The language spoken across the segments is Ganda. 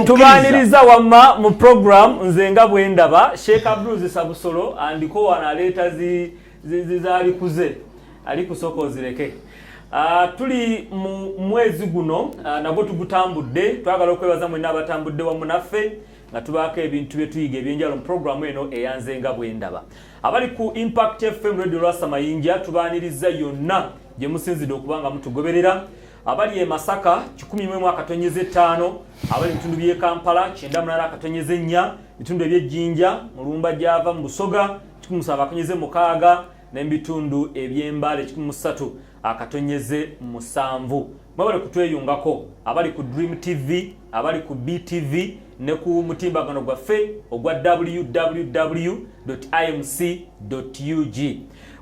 tubaniriza wamma mu program nze nga bwe ndaba Sheikh Abdul Sabusolo andiko wanaleeta zizali kuze ali kusoko zireke tuli mu mwezi guno nagwo tugutambudde twagala okwebaza mwe n'abatambudde wamu naffe nga tubaako ebintu bye tuyiga ebyenjalo mu programu eno eyanze nga bwe ndaba abali ku Impact FM Radio Rasa Mayinja tubaniriza yonna gye musinzidde okuba nga mutugoberera abali e Masaka 11.5 abali bitundu bye Kampala 9.4 bitundu eby'Ejjinja Mulumba Java mu Busoga 17.6 n'ebitundu eby'Embale 13.7 mwabale kutweyungako abali ku Dream TV abali ku BTV ne ku mutimbagano gwaffe ogwa www.imc.ug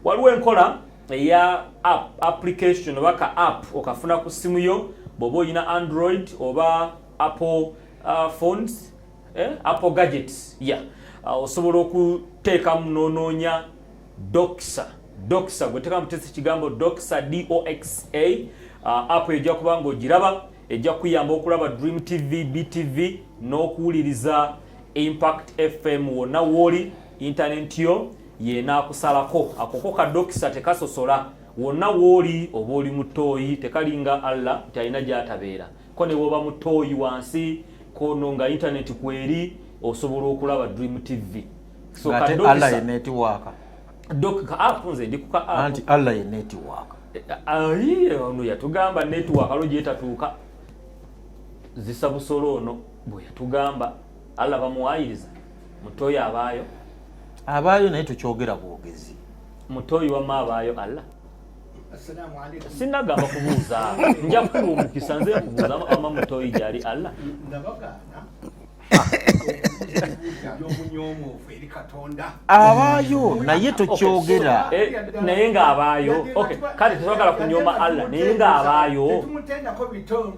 waliwo enkola ya application waka app okafuna ku simu yo bobo ina Android oba Apple phones Apple gadgets osobola okuteeka munononya Doxa gweteka mutesi kigambo Doxa DOXA app ejja kubanga ogiraba ejja kuyamba okulaba Dream TV BTV n'okuwuliriza Impact FM wonna woli internet yo yena kusalako akoko ka Doxa tekasosola wonna woli oba oli mutoyi tekalinga Allah talina gyatabeera ko ne woba mutoyi wansi kono nga internet kweri osobola okulaba Dream TV so ka Doxa Allah ye network Doxa app nze ndikuka app anti Allah ye network ono yatugamba network alo gyetatuuka Zisabusolo ono bwe yatugamba Allah bamuwayiriza mutoyi abaayo naye tukyogera bwogezi mutoyi wa mabaayo Allah. Assalamu alaikum. Sinagamba kubuuza nja kumukisa nze kubuuza ama mutoyi jali Allah. Ndabagana. Yomunyomo feri katonda. Abaayo naye tukyogera. Naye nga abaayo. Okay, kale twagala kunyoma Allah naye nga abaayo. Tumutenda ko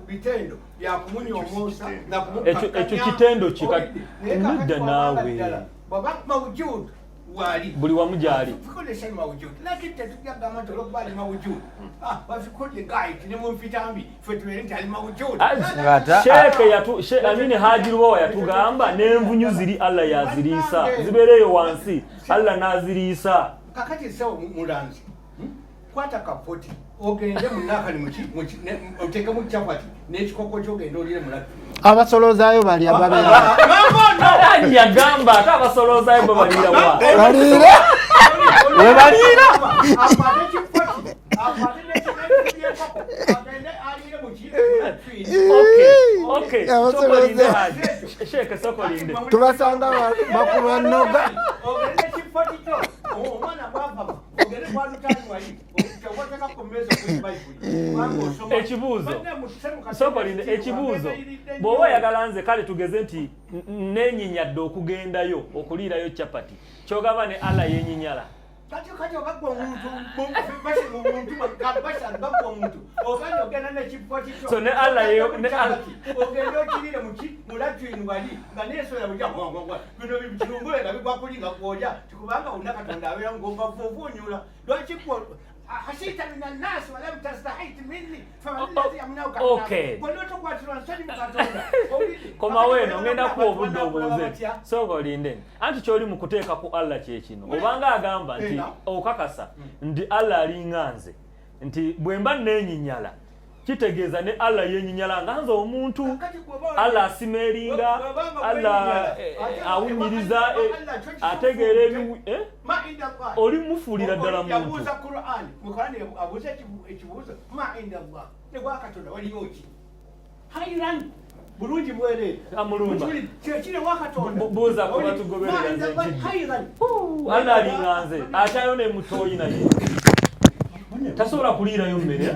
bitendo bya kumunyomosa na kumukakanya. Ekyo kitendo kika ndda nawe. Baba mawujud wali buli wamujali fikole shay mawujud lakini tetujja manto lokubali mawujud bafikole guy kinemu mfitambi fetwere ntali mawujud sheke yatu amini hajirubo yatugamba nemvunyu ziri Allah yazirisa zibereyo wansi Allah nazirisa kakati sawa mulanzi kwata kapoti ogende munaka ni muchi oteka mu chapati n'ekikoko kyogenda olire mulatu abasolozaayo bali ababera nani yagamba ate abasolozaayo bo balira wa balira we balira apate chipoti apate n'ekikoko agende alire muchi okay sheke sokolinde tubasanga bakulu noga ogende chipoti kyo omwana baba ogende kwa lutani wali ekibuuzo sokolinde ekibuuzo bw'oba oyagala nze kale tugeze nti nenyinyadde okugendayo okuliirayo chapati kyogamba ne Allah yenyinyala kati obagwa omuntu basi omuntu bakabasha bagwa omuntu okanya ogenda n'ekipoti kyo so ne Allah ogenda okirire mulatwini wali nga neesoya bujja bino bikirungule nga bigwa kulinga kwoja tikubanga una Katonda abeera ngomba vuvunyula lwaki kwa hasita min an-nas wa lam tastahit minni famalladhi yamnauka okay bonoto kwa transfer Katonda koma weno ngenda ku obudde obuze sokolinde anti kyoli mu kuteeka ku Allah kye kino obanga agamba nti okakasa ndi Allah alinganze nti bwemba nenyinyala kitegeeza ne Allah yenyinyala nganze omuntu Allah asimeringa Allah awunyiriza ategeera ebiwu oli mufuulira ddala muntu abuuza Qur'an Qur'an abuuza ekibuuzo ma inda Allah ne gwa Katonda waliyo ki hayran bulungi bwere amulumba kile wa Katonda buuza ku batugoberera nze hayran Allah alinganze atayo ne mutoyi naye tasobola kuliirayo mmere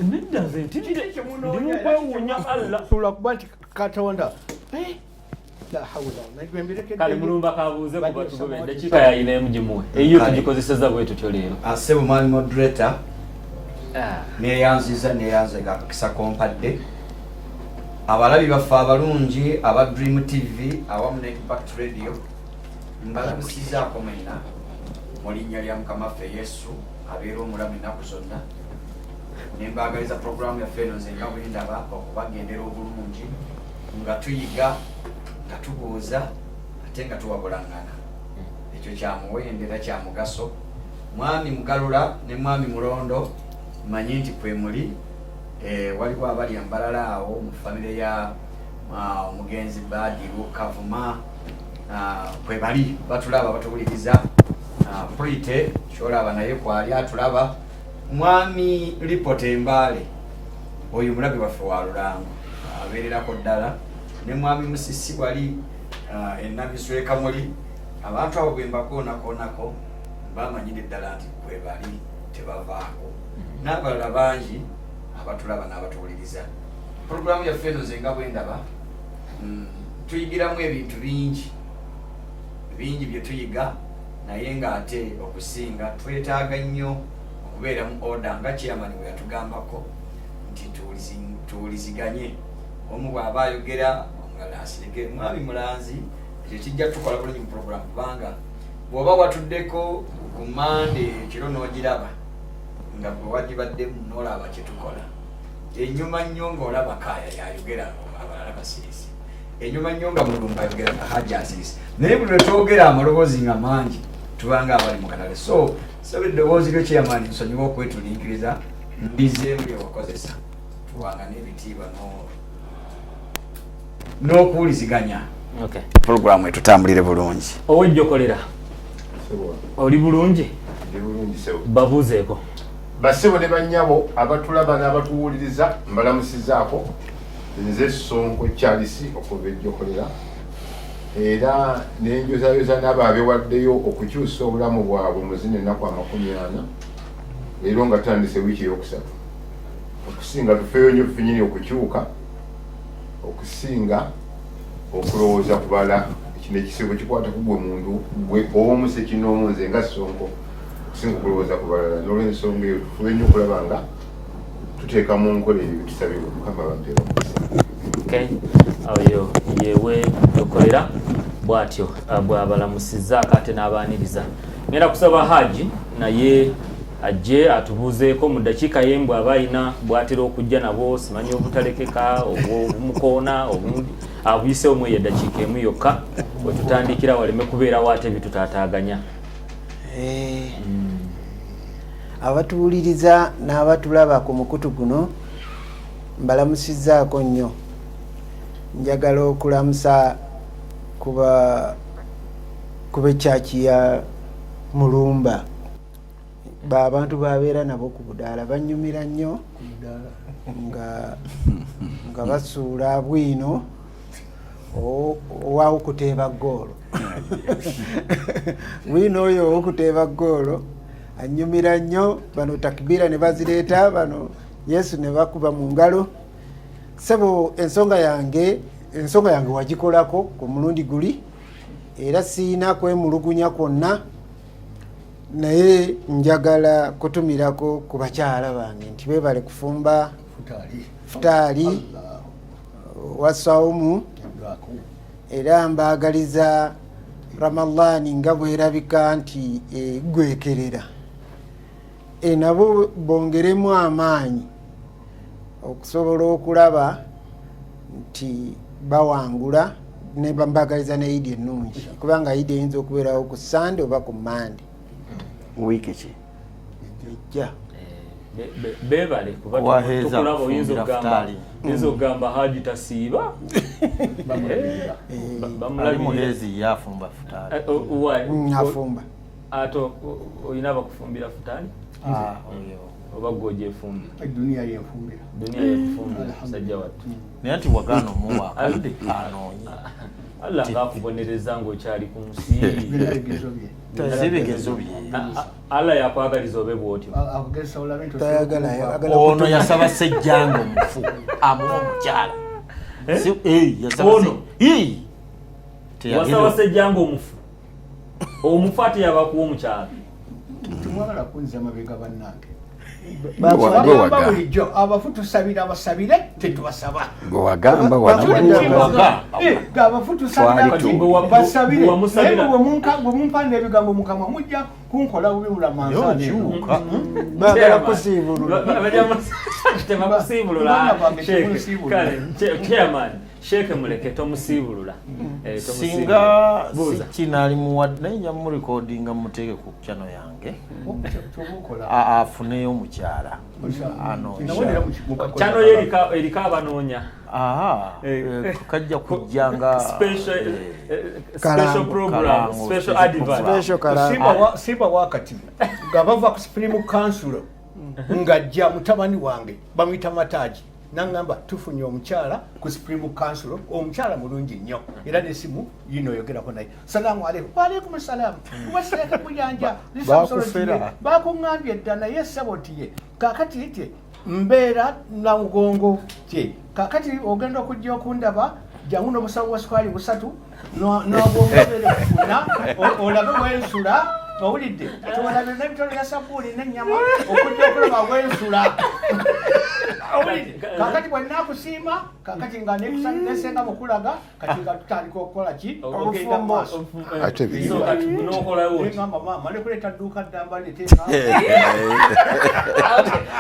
nedda nze ndimu kwewuunya Allah tula kuba nti Katonda la hawla kale mulumba kabuuze kuba tugobe dakika yayina emugimuwe eyo tugikozeseza bwe tutyo leero asebo mali moderator neyanze gakisa kompadde abalabi baffe abalungi aba Dream TV awamu ne Impact Radio mbalabusizaako mwenna mu linnya lya Mukama waffe Yesu abeera omulamu ennaku zonna nembagaliza programu ya feno nzenga bwendaba okubagendera obulungi nga tuyiga nga tubuuza ate nga tuwabulangana ekyo kyamuwendera kya mugaso mwami Mugalula ne mwami Mulondo manyi nti kwe muli waliwo abali ambalala awo mu famire ya omugenzi Badiru Kavuma kwe bali batulaba batubuliriza Prite kyolaba naye kwali atulaba mwami Lipote Mbale oyo mulabi waffe wa Lulango abeererako ddala ne mwami Musisi wali Enabiswe Kamuli abantu abo bwe mbakoonako bamanyire ddala nti kwe bali tebavaako n'abalala bangi abatulaba n'abatuwuliriza. Programu yaffe eno nze nga bwe ndaba tuyigiramu ebintu bingi bye tuyiga naye ng'ate okusinga twetaaga nnyo okubeera mu order nga chairman bwe yatugambako nti tuwuliziganye omu bw'aba ayogera omulala asirike mwami Mulanzi ekyo kijja tukola bulungi mu programu kubanga bw'oba watuddeko ku Monday ekiro n'ogiraba nga bwe wagibaddemu n'olaba kye tukola ennyuma nnyo ng'olaba Kaaya yayogera abalala basirisi ennyuma nnyo nga Mulumba ayogera Hajja asirisi naye buli lwe twogera amaloboozi nga mangi tubanga abali mu katale so eddoboozi lyo chairman nsonyiwa okwetuliikiriza mbizeemu byewakozesa tubanga n'ebitiibwa n'okuwuliziganya programu etutambulire bulungi. Owejjokolera oli bulungi babuuzeeko basebo ne bannyabo abatulaba n'abatuwuliriza mbalamusizaako nze Sonko Charles okuva Ejjokolera era nenjozayoza n'abo abeewaddeyo okukyusa obulamu bwabwe mu zino ennaku 40 leero nga tutandise wiiki eyokusatu okusinga tufeeyo nnyo tufinyini okukyuka okusinga okulowooza kubala kino ekisibo kikwata ku gwe muntu gwe omuse kinoomu nze nga Sonko okusinga okulowooza ku balala n'olw'ensonga eyo tufube nnyo okulaba nga tuteeka mu nkola ebyo tusabibwa Mukama banteera oyo yewe Ejjokolera bw'atyo bw'abalamusizzaako ate n'abaaniriza. Ngenda kusaba Haji naye ajje atubuuzeeko mu ddakiika y'embw aba alina bw'atera okujja nabo simanyi obutalekeka obumukoona abuyisewo mu eyo eddakiika emu yokka we tutandikira waleme kubeerawo ate bitutaataaganya. Abatuwuliriza n'abatulaba ku mukutu guno mbalamusizzaako nnyo. Njagala okulamusa kuba ekyaki ya Mulumba abantu babeera nabo ku budaala banyumira nnyo nga basuula bwino ow'okuteeba ggoolo bwino oyo ow'okuteeba ggoolo anyumira nnyo bano takibira ne bazireeta bano Yesu ne bakuba mu ngalo. Sebo ensonga yange wagikolako ku mulundi guli era siina kwemulugunya kwonna naye njagala kutumirako ku bakyala bange nti beebale kufumba futaali wa Sawumu era mbaagaliza Ramadhaani nga bwerabika nti gwekerera nabo bongeremu amaanyi okusobola okulaba nti bawangula ne bambagaliza ne Idi ennungi kubanga Idi eyinza okubeerawo ku Sande oba ku Mande wiiki ki ejja beebale kuba tukulaba oyinza okugamba Haji tasiiba muheezi yafumba futaali afumba ate olina bakufumbira futaali oba gwojefumbira Dunia yefumbira musajja wattu naye nti wagaana omuwa akadde anoonye Allah ng'akubonereza ng'okyali ku nsi si bigezo bye Allah yakwagaliza obe bw'otyo ono yasaba ssejjanga omufu amuwa omukyala wasaba ssejjanga omufu ate yabakuwa omukyala tumwagala kunza mabega bannange bagamba bulijjo abafu tusabira abasabire tetubasaba wagamba abafu tusabira basabire bwe mumpanda ebigambo mukama mujja kunkola bubi bulamansa bagala kusiibulula Sheikh muleke tomusiibulula singa sikinali muwadde naye nja murekodinga muteeke ku channel yange afuneyo omukyala channel ye erika abanoonya kajja kujjanga special program special advert simba wakati nga bava ku Supreme Council ngajja mutabani wange bamuyita Mataji nangamba tufunye omukyala ku Supreme Council omukyala mulungi nnyo era n'essimu yino yogerako naye salamu aleikum wa aleikum salam waseeka kuyanja bakuŋŋambye dda naye ssebo tiye kakati ite mbeera na mugongo kye kakati ogenda okujja okundaba jangu n'obusawo bwa sukali 3 n'obwomubere kufuna olabe wensula owulidde tuwalabe n'ebitolo bya sabuuli n'ennyama okujja okulaba wensula kakati bwenakusiima kakati nga nesenga mukulaga kati nga tutandika okukola ki ogenda maaso ngamba maama nekuleeta dduuka ddamba neteeka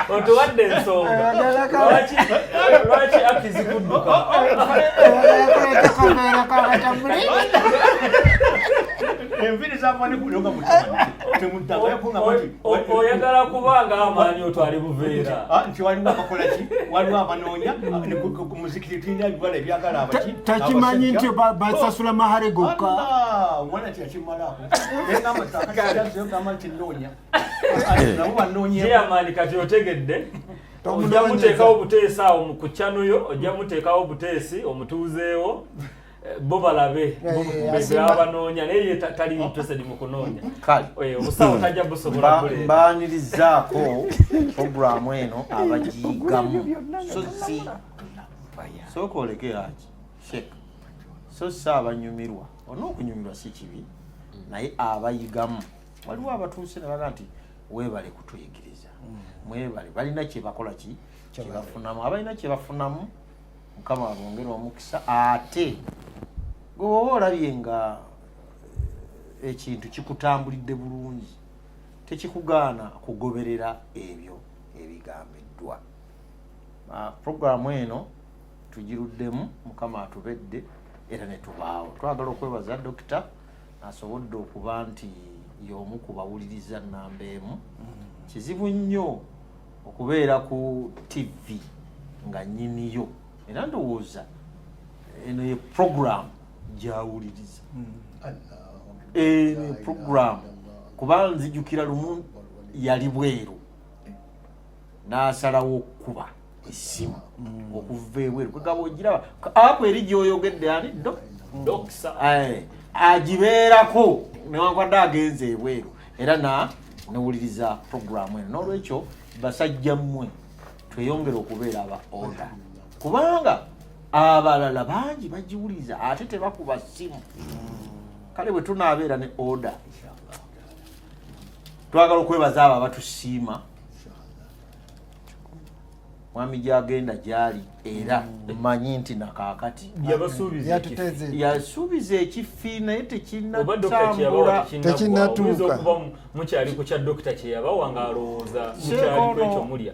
otuwadde ensonga lwaki akizikudduka kuleeta kabeera kabatambuli enviri zamani kulonga oyagala kubanga amaanyi otwali buveera nti waliwo abakola ki waliwo abanoonya ku muzikiti tulina ebibala ebyagala abaki takimanyi nti basasula mahale gokka mwana tyakimalako egamba takatiagamba nti noonya nabo banoonye kyamaani kati otegedde ojja muteekawo buteesi awo ku channel ojja muteekawo buteesi omutuuzeewo bo balabe abanoonya naye tali interested mu kunoonya obusawo tajja busobola mbaanirizaako programu eno abagiyigamu sooka oleke haki Sheikh so si abanyumirwa on'okunyumirwa si kibi naye abayigamu waliwo abatuuse ne baga nti weebale kutuyigiriza mwebale balina kyebakola ki kyebafunamu abalina kyebafunamu mukama abongera omukisa ate gweoba olabye nga ekintu kikutambulidde bulungi tekikugaana kugoberera ebyo ebigambiddwa programu eno tugiruddemu mukama atubedde era ne tubaawo twagala okwebaza dokita asobodde okuba nti y'omu ku bawuliriza nnamba emu kizibu nnyo okubeera ku TV nga nnyiniyo era ndowooza eno ye programu gyawuliriza programu kuba nzijukira lumu yali bweru n'asalawo okuba essimu okuva ebweru kwegaba ogiraba apo eri gyoyogedde ani agibeerako newankwadde agenze ebweru era newuliriza programu eno n'olwekyo basajja mmwe tweyongere okubeera aba order kubanga abalala bangi bagiwuliriza ate tebakuba ssimu kale bwe tunaabeera ne order twagala okwebaza abo abatusiima mwami gyagenda gyali era manyi nti nakaakati yasuubiza ekifi naye tekinatuuka mukyali ku kya dokita kyeyabawa nga alowooza mukyali ekyo mulya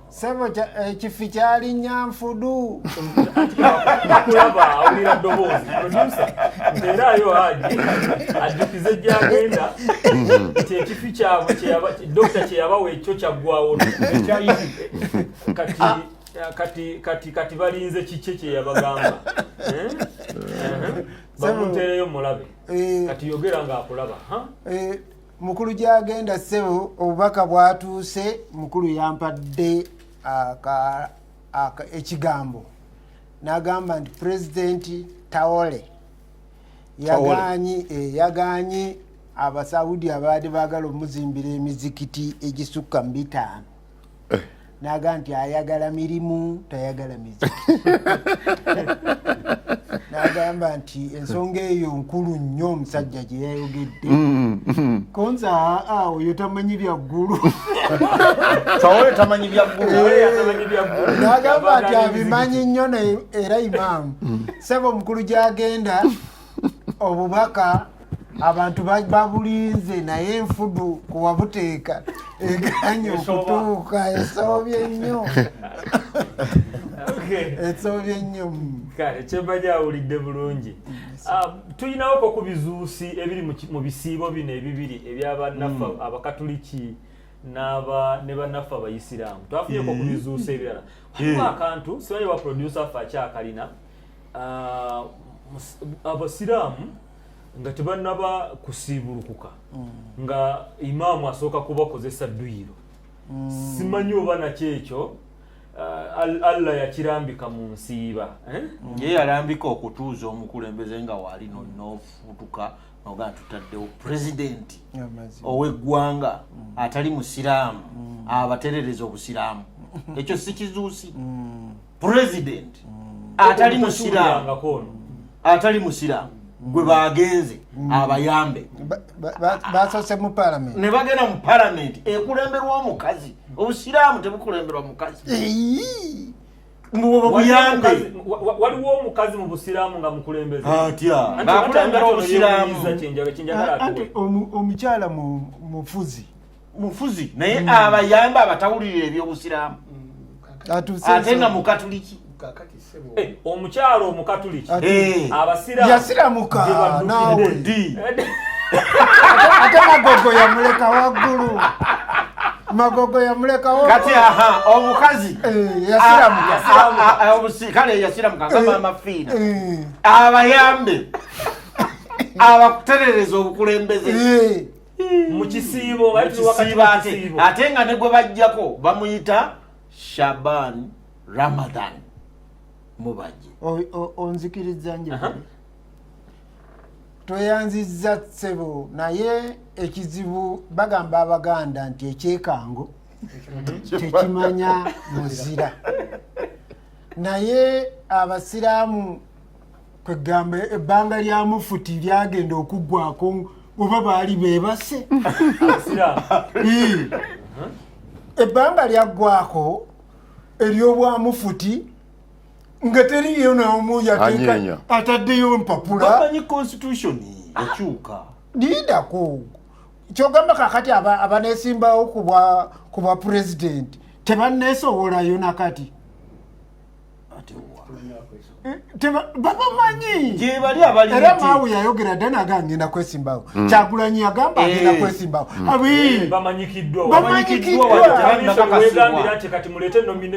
sebo ekifi kyali nyanfudu kulaba awulira ddoboozi producer nteerayo haji ajjukize gyagenda nti ekifi kyabwe dokita kyeyabawa ekyo kyaggwawo kati balinze kiki kyeyabagamba bamuteereyo mulabe kati yogera ng'akulaba mukulu gyagenda ssebo obubaka bwatuuse mukulu yampadde ekigambo n'agamba nti pulezidenti Traore yaganye abasaudi abaadde baagala omuzimbira emizikiti egisukka 5 n'agamba nti ayagala mirimu tayagala mizikiti n'agamba nti ensonga eyo nkulu nnyo omusajja gye yayogedde konza oyo tamanyi byaggulu sawoyo tamanyi byaggulu n'agamba nti abimanyi nnyo era imaamu sebo omukulu gy'agenda obubaka abantu babulinze naye enfudu kuwabuteeka eganye okutuuka esoobye nnyo esoobye nnyo kale kyembaja awulidde bulungi tulinawoko ku bizuusi ebiri mu bisiibo bino ebibiri ebyabannaffe abakatuliki ne bannaffe abayisiraamu twafunyeeko ku bizuusi ebirala waliwo akantu simanyi wa producer affe akyakalina abasiraamu nga tebannaba kusiibulukuka nga imaamu asooka kubakozesa dduyiro simanyi oba nakyekyo Allah yakirambika mu nsiiba ye yalambika okutuuza omukulembeze nga waali nofutuka noga tutaddewo pulezidenti ow'eggwanga atali musiraamu abaterereza obusiraamu ekyo si kizuusi pulezidenti atali musiraamu gwe bagenze abayambe basose mu parliament ne bagenda mu parliament ekulemberwa omukazi obusiraamu tebukulemberwa mukazi mubuyambe waliwo omukazi mu busiraamu nga mukulembeze atya bakulembera obusiraamu omukyala mufuzi naye abayambe abatawulirira ebyobusiraamu ate nga mukatuliki omukyalo omukatuliki yasiramuka nawe ate magogo yamuleka waggulu kati omukazi kale yasiramuka ngama amafiina abayambe abakuterereza obukulembeze mu kisiibo ate nga ne gwe bajjako bamuyita Shaban Ramadan mubaji onzikiriza nje toyanzizza ssebo naye ekizibu bagamba Abaganda nti ekyekango tekimanya muzira naye abasiraamu kwegamba ebbanga lya mufuti lyagenda okuggwako oba baali beebase ebbanga lyaggwako ery'obwamufuti nga teriyo n'omu yateeka ataddeyo mpapula bamanyi constitution ekyuka liidako kyogamba kakati abaneesimbawo ku bwa pulezidenti tebanneesowolayo nakati babamanyi era maawe yayogera dda naga ngenda kwesimbawo Kyagulanyi yagamba agenda kwesimbawo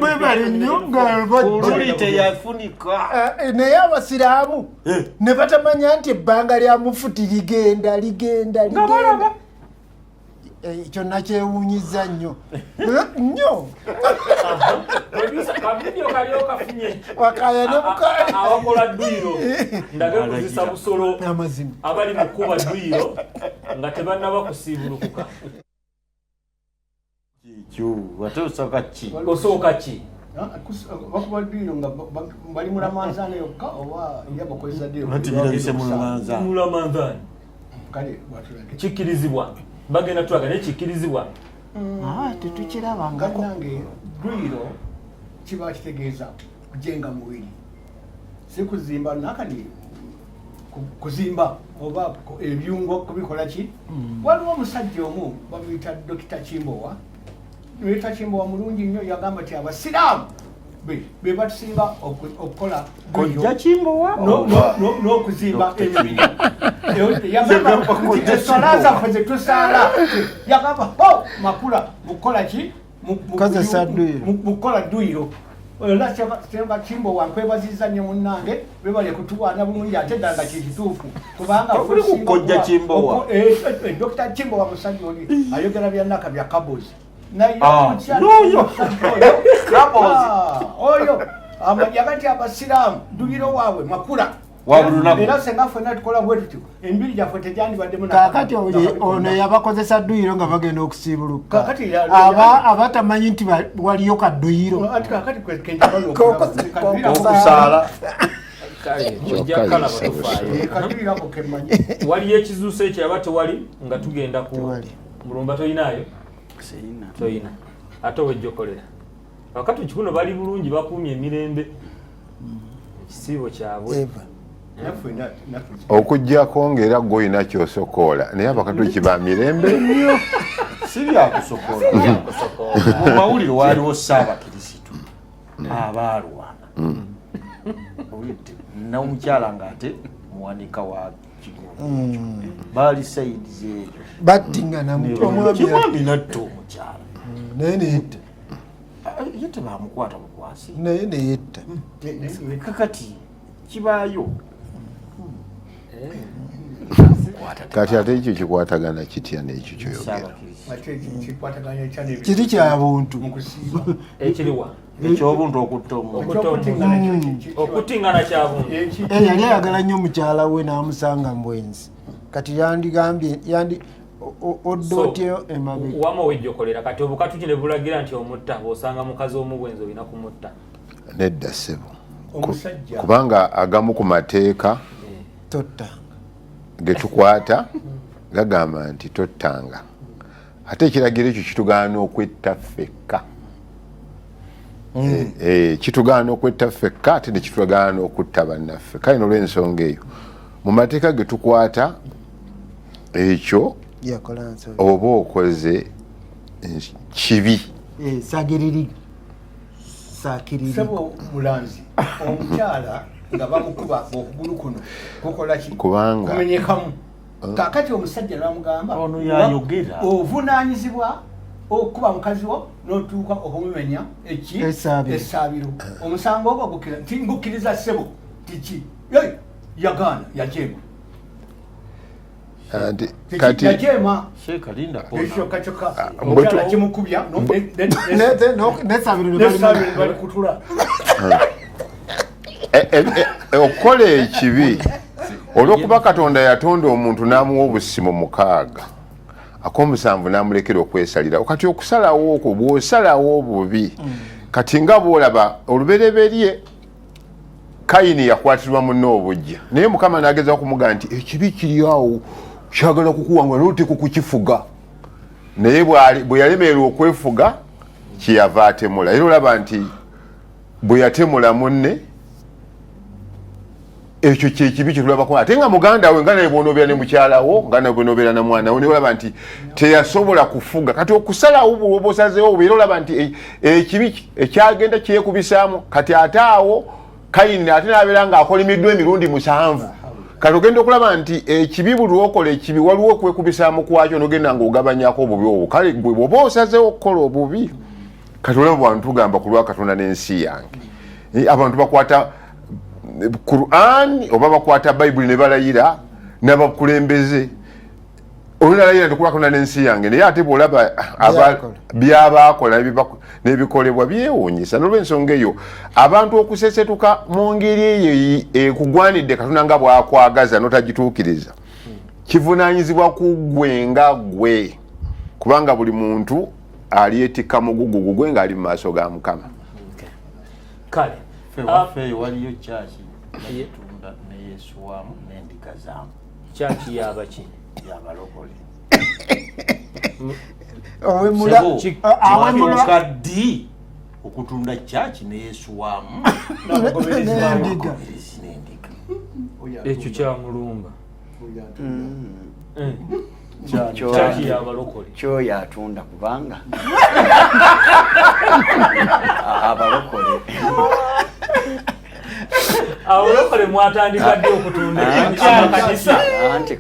bwebali nnyo naye abasiraamu ne batamanya nti ebbanga lya mufuti ligenda ekyo nakyewuunyiza nnyo wakaya ne bukaya awakola dduyiro ndage kuzisa busolo abali mu kkuba dduyiro nga tebannaba kusiibulukuka ate osooka ki bakuba dduyiro nga bali mulamanzaani yokka oba yabakozesa mulamanzaani kikkirizibwa bagenda tulaga naye kikkirizibwa tetukirabangako nange dduyiro kiba kitegeeza kujenga muwiri si kuzimba nakani kuzimba oba ebyungo kubikola ki waliwo omusajja omu bamuyita Dr. Kimbowa mulungi nnyo yagamba ti abasiraamu be batusinga okukola kojja Kimbowa n'okuzimba emibiri yagamba nti essola zaffe zetusaala yagamba makula mukukola ki mukukola dduyiro era kyemba Kimbowa nkwebaziza nnyo munnange bebale kutuwaana bulungi ate ddala nga kikituufu kubanga kojja Kimbowa Dr. Kimbowa musajja oli ayogera byannaka bya kabozi oyo yagati abasiraamu dduyiro waabwe makula era senga ffenna tukola bwe tutyo embiri gyaffe tegyandibadde kakati ono yabakozesa dduyiro nga bagenda okusiibuluka abatamanyi nti waliyo kadduyiro okusaala kale ojja kala batufaayo kadirako kemanyi waliyo ekizuuso ekyo yaba tewali nga tugenda ku mulumba toyinaayo toyina ate owejja okolera wakati kikuno bali bulungi bakuumye emirembe ekisiibo kyabwe okujjako ng'era gw'olina ky'osokoola naye abakatoliki ba mirembe nnyo si byakusokoola mu mawulire waaliwo Ssaabakirisitu abaalwana n'omukyala ng'ate muwanika wa kigongo baali sayidi zeeyo battingana omwami natta omukyala naye neyetta ye tebamukwata bukwasi naye neyetta kakati kibaayo kati ate ekyo kikwatagana kitya n'ekyo kyoyogera kiri kya buntu ekiriwa ekyobuntu okutta okuttingana kya buntu yali ayagala nnyo mukyala we n'amusanga mbwenzi kati yandigambye odda otyo emabega wama wejja okolera kati obukatu kino bulagira nti omutta bw'osanga mukazi omubwenzi olina kumutta nedda ssebo kubanga agamu ku mateeka tottanga getukwata gagamba nti tottanga ate ekiragiro ekyo kitugaana okwetta ffekka kitugaana okwetta ffekka ate nekitugaana okutta bannaffe kale n'olw'ensonga eyo mu mateeka getukwata ekyo oba okoze kibi sagiriri sabo mulanzi omukyala nga bamukuba okugulu kuno kukolaki kubanga kumenyekamu kakati omusajja namugamba ono yayogera ovunaanyizibwa okuba mukazi wo n'otuuka okumumenya esaabiro omusango ogwo ngukkiriza ssebo tiki yagaana yajeema kati yajeema Sheekalinda ekyokakyokka omukyala kimukubya nesabiro bali kutula okukola ekibi olw'okuba Katonda yatonda omuntu n'amuwa obusimo 6 ak'omusanvu n'amulekera okwesalira kati okusalawo okwo bw'osalawo obubi kati nga bw'olaba olubereberye Kayini yakwatirwa munne obujja naye Mukama n'ageza okumugamba nti ekibi kiri awo kyagala kukuwangula n'oteeka okukifuga naye bwe yalemererwa okwefuga kyeyava atemula era olaba nti bwe yatemula munne ekyo kyekibi kyetulabako ate nga muganda we nga naye bw'onobeera ne mukyalawo nga naye bw'onobeera na mwana we naye olaba nti teyasobola kufuga kati okusalawo bw'oba osazeewo era olaba nti ekibi ekyagenda kyekubisaamu kati ate awo Kayini ate n'abeera ng'akolimiddwa emirundi 7 kati ogenda okulaba nti ekibi buli lw'okola ekibi waliwo okwekubisaamu kwakyo n'ogenda ng'ogabanyako obubi obwo kale gwe bw'oba osazeewo okukola obubi kati olaba bw'abantu tugamba ku lwa Katonda n'ensi yange abantu bakwata Quran oba bakwata Bible ne balayira n'abakulembeze olalayira ndikuba kuna n'ensi yange naye ate bw'olaba byabaakola n'ebikolebwa byewuunyisa n'olw'ensonga eyo abantu okusesetuka mu ngeri eyo ekugwanidde Katonda nga bw'akwagaza n'otagituukiriza kivunaanyizibwa ku ggwe nga ggwe kubanga buli muntu alyetikka mugugu gugwe ng'ali mu maaso ga Mukama kale wafeeyo waliyo kyaki yetunda ne Yesu wamu n'endiga zaamu kyaki yabaki yabalokole awemulakaddi okutunda kyaki ne Yesu wamu n'endiga ekyo kyamulumba kyaki yabalokole kyoyo atunda kubanga abalokole abalokole mwatandika ddi okutunda amakanisa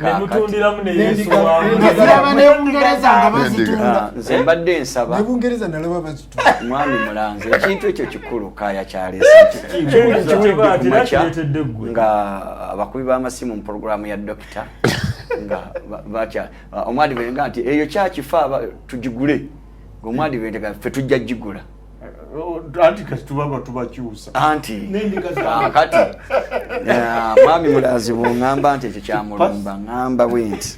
nemutundiramu ne Yesu nze mbadde nsaba mwami Mulanzi ekintu ekyo kikulu kaya kyaleesa nga abakubi b'amasimu mu programu ya dokita nga bacha omwadiventi nti eyo kyakifa tugigule ng'omwadiventi ffe tujja gigula anti kasi tubaba tubakyusa anti kati mwami Mulanzi bw'oŋŋamba nti ekyo kyamulumba ŋŋamba bwenti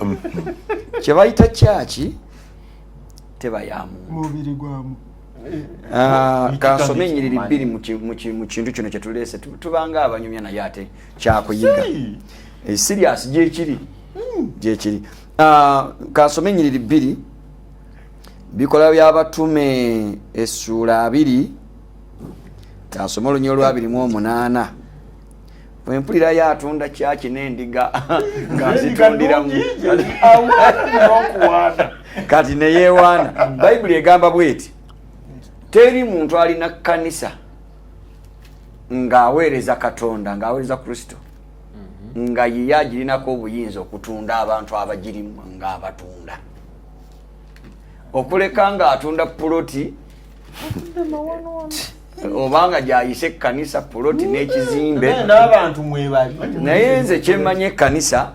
kye bayita kyaki teba ya muntu mubiri gwamu Kansome ennyiriri bbiri mu kintu kino kye tuleese tubanga abanyumya naye ate kyakuyiga serious gyekiri kansome ennyiriri bbiri bikola by'abatume essuula 2 kansome olunyiro lwa 28 bwempulira yatunda kyaki n'endiga ngazitundiramu kati neyewaana bayibuli egamba bweti teri muntu alina kanisa ng'aweereza Katonda ng'aweereza Kristo nga ye agirinako obuyinza okutunda abantu abagirimu ng'abatunda okuleka ng'atunda puloti obanga gyayise ekkanisa puloti n'ekizimbe n'abantu mwebali naye nze kyemanye ekkanisa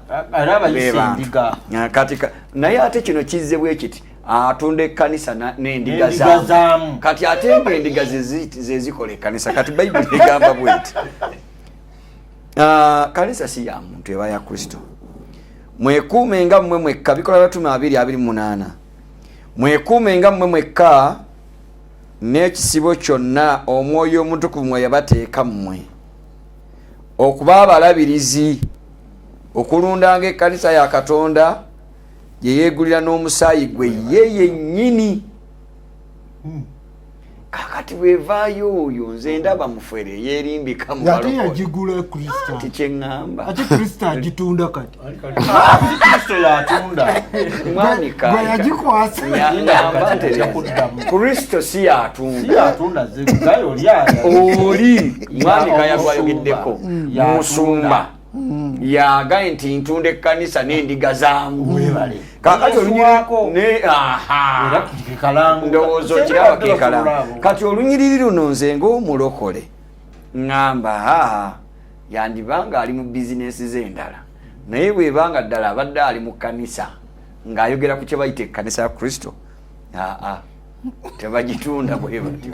kati naye ate kino kizze bwe kiti atunda ekkanisa n'endiga zaamu kati ate ng'endiga zezikola ekkanisa kati bayibuli egamba bweti kanisa si ya muntu eba ya Kristo mwekuumenga mmwe mwekka bikola batume 2:28 mwekuumenga mmwe mwekka n'ekisibo kyonna omwoyo omutukuvu mwe yabateeka mmwe okuba abalabirizi okulundanga ekkanisa ya Katonda ye yeegulira n'omusaayi gwe ye yennyini kakati bwevaayo oyo nze ndaba mufere yeerimbika mu ate yagigula Kristo ati kyeŋŋamba ate Kristo agitunda kati Kristo yatunda mwanika bwe yagikwasa Kristo si yatunda zegayo lyaya oli mwanika yagwayogeddeko musumba yagaye nti ntunda ekkanisa n'endiga zaamu kakati olunyirako ndowooza okiraba kekalamu kati olunyiriri luno nze ng'omulokole ŋŋamba yandibanga ali mu bizinesi z'endala naye bwebanga ddala abadde ali mu kkanisa ng'ayogera ku kye bayita ekkanisa ya Kristo tebagitunda bwe batyo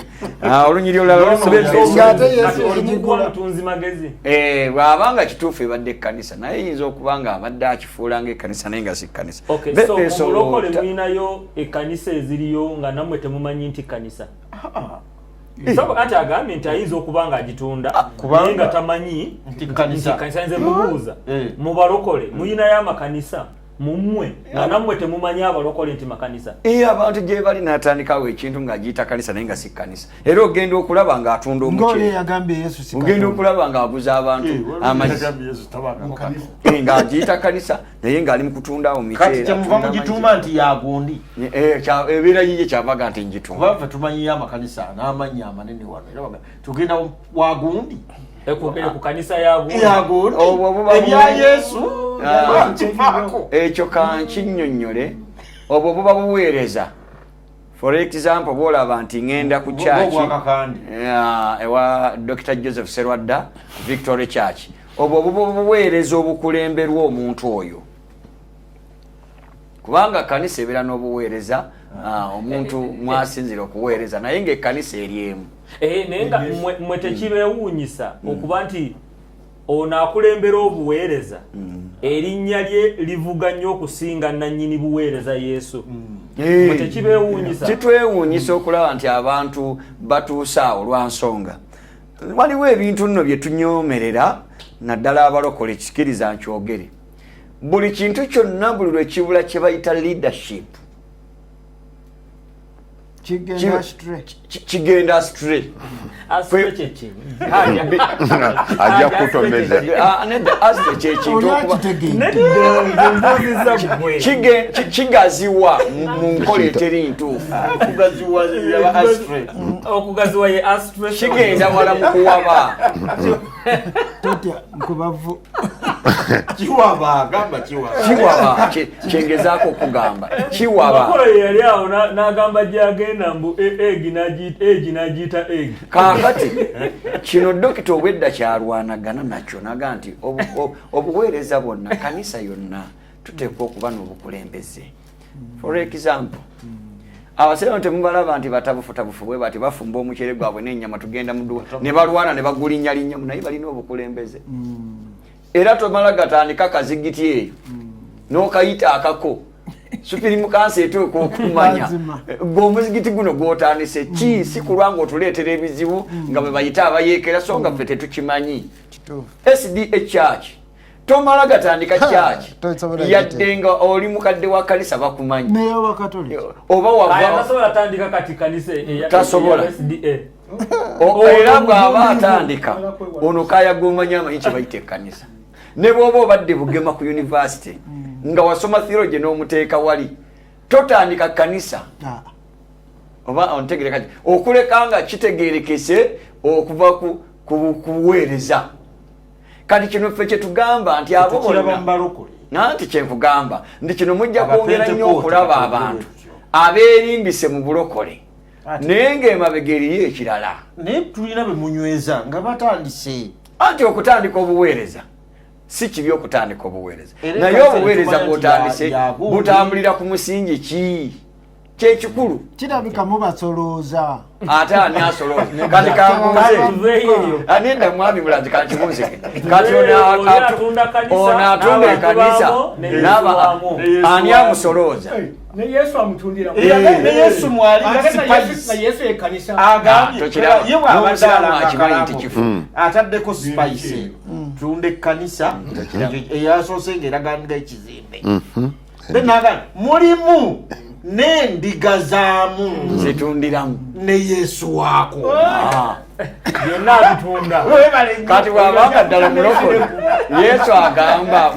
olunyiri olulala mutunzi magezi bw'abanga kituufu ebadde ekkanisa naye yinza okuba nga abadde akifuula ngaekkanisa naye nga si kkanisa so mulokole mulinayo ekkanisa eziriyo nga nammwe temumanyi nti kkanisa ate agambye nti ayinza okuba nga agitunda naye nga tamanyi nti kkanisa nze mubuuza mu balokole mulinayo amakanisa mumwe nga nammwe temumanyi abalokole nti makanisa abantu gye bali n'atandikawo ekintu ng'agiyita kanisa naye nga si kkanisa era ogenda okulaba ng'atunda ogenda okulaba ng'aguza abantu ng'agiyita kanisa naye ng'ali mu kutundawo kati kyemuva mugituuma nti yagundi ebeera yiye kyavaga nti njitunda kubava tumanyiyo amakanisa n'amannya amanene wano era tugenda wagundi ku kanisa yagundi ebya Yesu ekyo kankinnyonnyole obwo buba buweereza for example bwolaba nti ŋŋenda ku church ewa Dr. Joseph Serwadda Victory Church obwo buba buweereza obukulemberwa omuntu oyo kubanga kanisa ebeera n'obuweereza omuntu mwasinzira okuweereza naye ng'ekkanisa eryemu naye nga mmwe tekibeewuunyisa okuba nti ono akulembera obuweereza erinnya lye livuga nnyo okusinga nannyini buweereza Yesu tekibeewuunyisa kitwewuunyisa okulaba nti abantu batuusa awo lwa nsonga waliwo ebintu nno bye tunyoomerera naddala abalokole kikiriza nkyogere buli kintu kyonna buli lwe kibula kye bayita leadership kigenda astray ajja kutomeza kigaziwa mu nkola eteri ntuufu okugaziwa ye astray kigenda wala mu kuwaba kiwaba kyengezaako okugamba kiwaba yali awo n'agamba gyagenda mbu egi n'agiyita egi kaakati kino dokita obwedda kyalwanagana nakyo naga nti obuweereza bwonna kanisa yonna tuteekwa okuba n'obukulembeze for example abasiraamu temubalaba nti batabufutabufu bwe bati bafumba omukyere gwabwe n'ennyama tugenda mu ne balwana ne bagulinnyalinnyamu naye balina obukulembeze era tomala gatandika kazigiti eyo n'okayita akako Supreme Council etuuka okumanya ng'omuzikiti guno gw'otandise ki si kulwanga otuleetera ebizibu nga bwe bayita abayeekera so nga ffe tetukimanyi SDA Church tomala gatandika church yadde nga oli mukadde wa kanisa bakumanyi neyo wakatolika oba wava tasobola tandika kati kanisa tasobola SDA era bw'aba atandika ono kaya gomanya amanyi kye bayita ekkanisa ne bw'oba obadde bugema ku university nga wasoma theology n'omuteeka wali totandika kanisa oba ontegereka okuleka nga kitegeerekese okuva ku kuweereza kati kino ffe kye tugamba nti abo bonna nanti kye nkugamba ndi kino mujja kwongera nnyo okulaba abantu abeerimbise mu bulokole naye ng'emabega eriyo ekirala naye tulina be munyweza nga batandise anti okutandika obuweereza si kibi okutandika obuweereza naye obuweereza bw'otandise butambulira ku musingi ki kyekikulu kirabika mubasolooza ate ani asolooza kati kanguze anenda mwami mulanzi kankibuuzike kati ono atunda ekanisa n'aba ani amusolooza ne Yesu amutundira ne Yesu mwali na Yesu ekanisa agambye ye bw'abadala akimanyi nti kifu ataddeko spice tunda ekkanisa eyasoose ng'eraganira ekizimbe benaga mulimu n'endiga zaamu zitundiramu ne Yesu waako byonna abitunda kati bw'abanga ddala mulokole Yesu agamba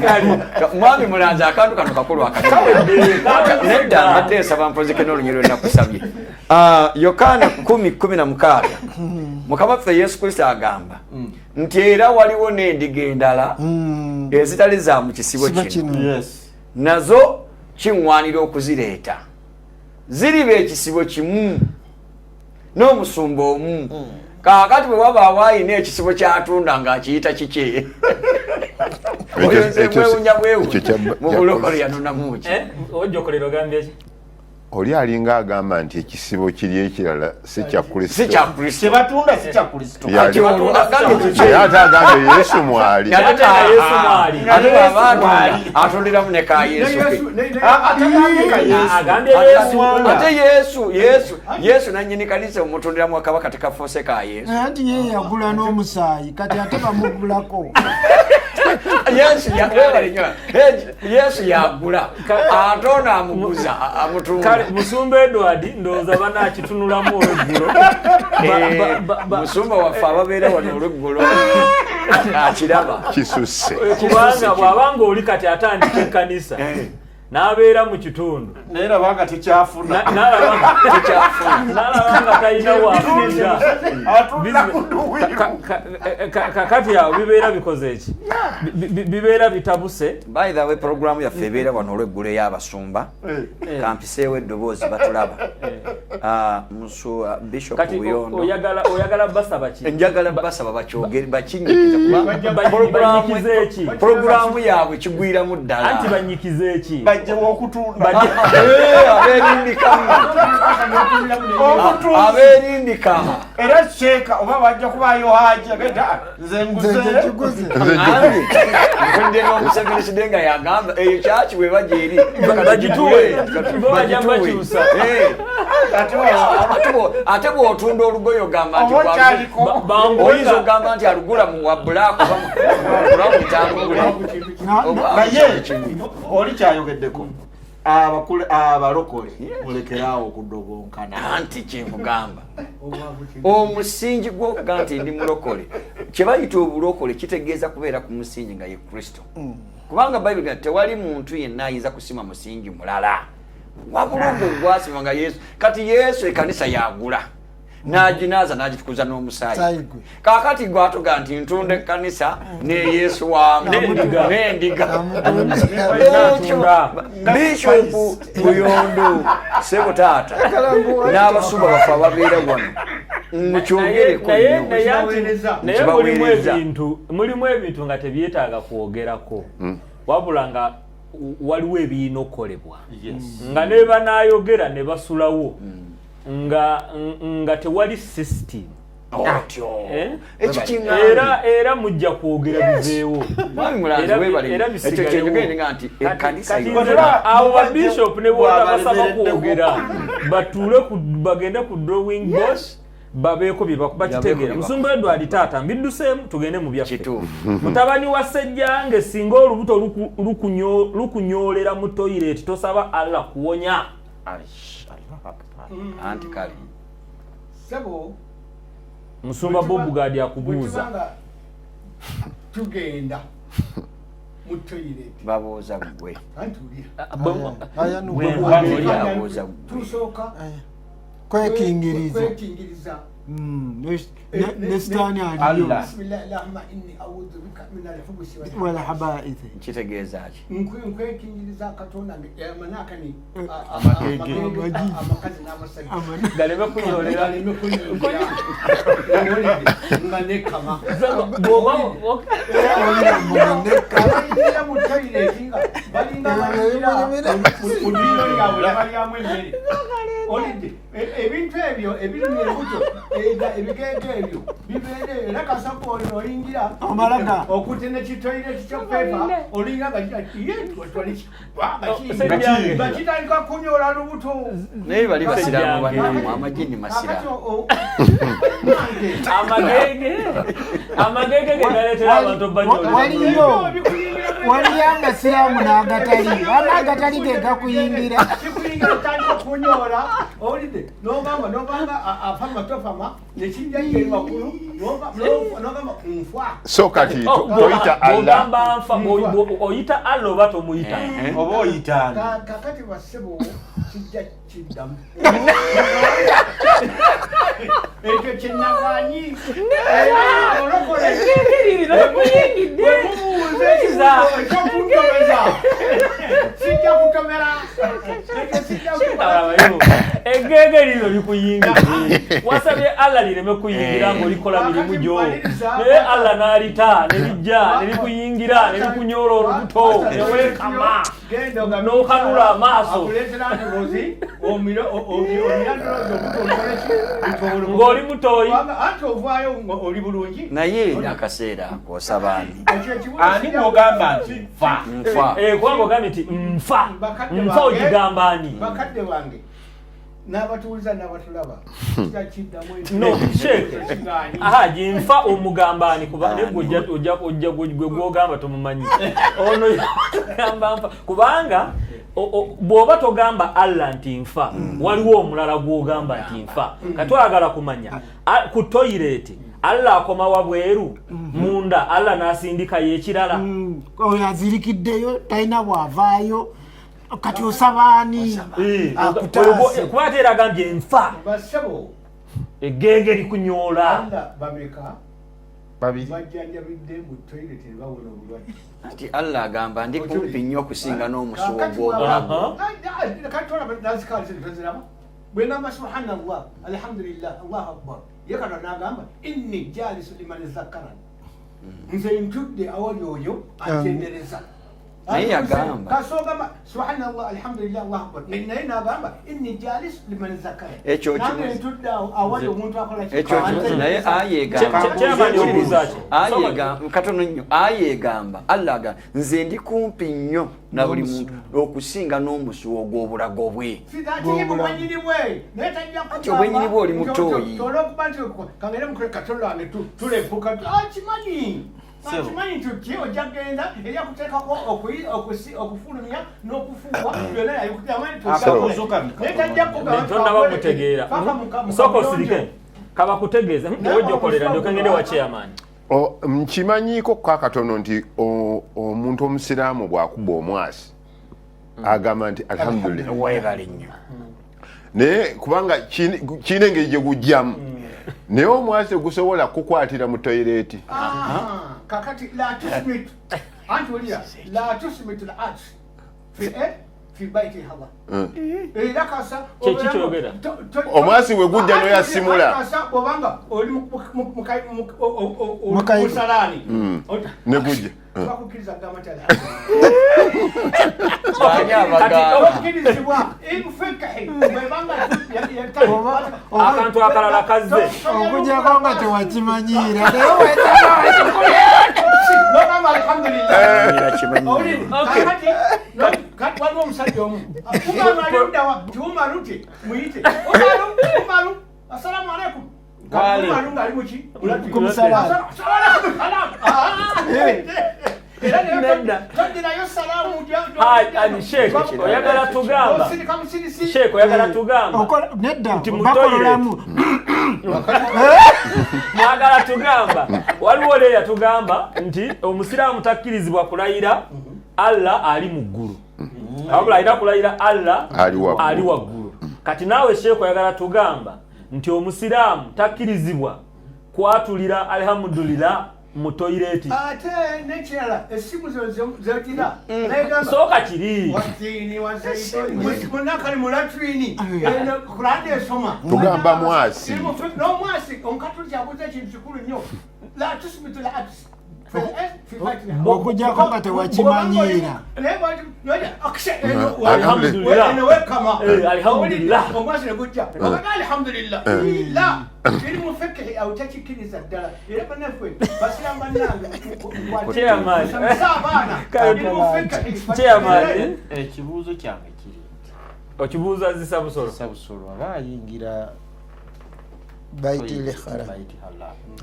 mwami mulanzi akantu kano kakulu nedda mbadde nsaba mpozeke n'olunyi lwe nakusabye Yokaana 10:16 Mukama waffe Yesu Kristo agamba nti era waliwo n'endiga endala ezitali za mu kisibo kino nazo kiŋŋwanira okuzireeta ziriba ekisibo kimu n'omusumba omu kaakati bwe waba awaayi n'ekisibo kyatunda ng'akiyita kiki oyo nze mwewunya mu bulokole yanunamu ki ojjokolero ogambye ki oli alinga agamba nti ekisibo kiri ekirala si kya Kristo si kya Kristo kyebatunda si kya Kristo ate agambe Yesu mwali ate abantu atundiramu ne ka Yesu ate Yesu nannyini kanisa omutundiramu akabaka tekafuuse ka Yesu anti ye yagula n'omusaayi kati ate bamugulako Yesu yagula ate ono amuguza amutunda Musumba Edward ndowooza banakitunulamu olweggulo musumba waffe ababeera wano olweggulo akiraba kisusse kubanga bw'abanga oli kati atandika ekkanisa n'abeera mu kitundu naye labanga tekyafuna n'alabanga talina wafunira kakati awo bibeera bikoze eki bibeera bitabuse. By the way, programu yaffe ebeera wano olweggulo ey'abasumba kampiseewo eddoboozi batulaba Bishop Buyondo oyagala basaba ki njagala basaba bakinyikiza kuba programu yaabwe kigwiramu ddala anti banyikize eki bajjawo okutunda abeerindika era sheeka oba bajja kubayo haji agenda nze nguze nkunde n'omuseveni sidenga yagamba eyo kyaki bwe bajja eri bagituwe ate bw'otunda olugoye ogamba nti oyinza ogamba nti alugula mu wa black naye oli kyayogeddeko abalokole mulekeraawo okudobonkana anti kyenkugamba omusingi gw'okuga nti ndi mulokole kye bayita obulokole kitegeeza kubeera ku musingi nga ye Kristo kubanga Bayibuli gati tewali muntu yenna ayinza kusima musingi mulala wabula ogwo gwasima nga Yesu kati Yesu ekkanisa yagula n'aginaaza n'agitukuza n'omusaayi kaakati gwatuga nti ntunda ekkanisa ne Yesu wamu n'endiga Bishop Buyondo Ssebo Taata n'abasumba baffe ababeera wano mukyongereko naye mulimu ebintu nga tebyetaaga kwogerako wabula nga waliwo ebiyinokolebwa nga ne banaayogera ne basulawo nga tewali system era mujja kwogera biveewo awo babishop ne bwabasaba kwogera batuule bagende ku drawing board babeeko bakitegeera Musumba Edward taata mbidduseemu tugende mu byaffe mutabani wa Ssejjange singa olubuto lukunyoolera mu toilet tosaba Allah kuwonya anti kali sebo Musumba Bobugadi akubuuza tugenda mu toilet babuuza gwe tusooka kwekingiriza nesitani aliyo bismillahirrahma inni a'udhu bika min al-khubuthi wal khaba'ith kitegeeza ki nkwekingiriza katonda manakani amakazi n'abasajja galeme kunyolera nga nekama abayingira mu toilet nga balinga bayingira udino lyabwe balyamu emmere olidde ebintu ebyo ebiri mu ebuto ebigenge ebyo bibeere era kasako oyingira okutte nekitoilet kyofefa olinga bakitandika kunyola lubuto naye bali basiramu banamu amajini masira amagege gegaletera abantu banyola waliyo amasiramu n'agatali agatali gegakuyingira otandika kunyola olidde nogamba afama tofama nekinjageri makulu nogamba nfa so kati toyita Allah oyita Allah oba tomuyita oba oyitanga kakati basebo kijja kiddamu ekyo kyennaganyi olokole ekyokuntomeza sijja kutomera egege lino likuyingira wasabye Allah lireme kuyingira ng'olikola mirimu gyo naye Allah n'alita nelijja nelikuyingira nelikunyola olubuto newekama n'okanula amaaso ng'oli mutoyi ate ovaayo oli bulungi naye akaseera kosabaani ani bwogamba nti nfa kubanga ogambye nti nfa ogigamba ani bakadde bange n'abatuuliza n'abatulaba ginfa omugambani ojja gwe gwogamba tomumanyi ono yagamba nfa kubanga bw'oba togamba Allah nti nfa waliwo omulala gwogamba nti nfa katwagala kumanya ku toilet Allah akoma wabweru munda Allah n'asindikayo ekirala oyo azirikiddeyo talina bwavaayo kati osabaani kuba ate era agambye nfa egenge likunyola bajjanjabidde mu toilet nebawona obulwadde ati Allah agamba ndi kumpi nnyo okusinga n'omusuwo gw'obulago bwengamba subhanallah alhamdulillah allahu akbar ye katonda n'agamba inni jalisu liman zakkarani nze ntudde awali oyo atendereza naye yagamba kasogamba subhanallah alhamdulillah allahu akbar naye n'agamba inni jalis liman zakkarani ekyo nange ntudde awali omuntu akola naye katono nnyo ayegamba Allah agamba nze ndi kumpi nnyo na buli muntu okusinga n'omusuwo ogw'obulago bwe ati obwenyini bwe oli mutoyi olwokuba nti kangere mukole katonda wange tulefuka kimanyi kimanyi nti ojja kgenda eyakuteekako okufulumya n'okufuuwa byonna yayitonnabamutegeera sooka osirike kabakutegeeza ojja okolera ndyoke ngende wa chairman nkimanyiiko kakatono nti omuntu omusiraamu bw'akuba omwasi agamba nti alhamdulillah webale nnyo naye kubanga kiina engeri gye gujjamu naye omwasi gusobola kukwatira mu toilet kakati la tusmit anti olira la tusmit al art fi baiti Allah era kasa kyekiyogera omwasi we gujja noyasimula kasa obanga oli musalani ne gujja bakukiriza gamatala bakirizibwa imufikahi mwebanga akantu akalala kazze okujjako nga tewakimanyiira kati waliwo omusajja omu tiwumaluti muyite umalu assalamu alaikum umalu ngaali muki todirayo salaamu oyagala tugamba sheekh oyagala tugamba nedda nti bakololamu mwagala tugamba waliwo leeya tugamba nti omusiraamu takkirizibwa kulayira Allah ali mu ggulu wabula alina kulayira Allah ali waggulu kati naawe sheekh oyagala tugamba nti omusiraamu takkirizibwa kwatulira alhamdulillah mu toilet ate nekirala essimu zotira sooka kiri munakali mulatrini kurande esoma tugamba mwasi n'omwasi omukatuli kyabuuza ekintu kikulu nnyo la tusbitu la abs okujjako nga tewakimanyiira omwasi negujja alhamdulillah iri mufekehi awutakikiriza ddala era banaffe basiramu bannange ekibuuzo kyange kiri okibuuza zisabusolo aba ayingira baitile haram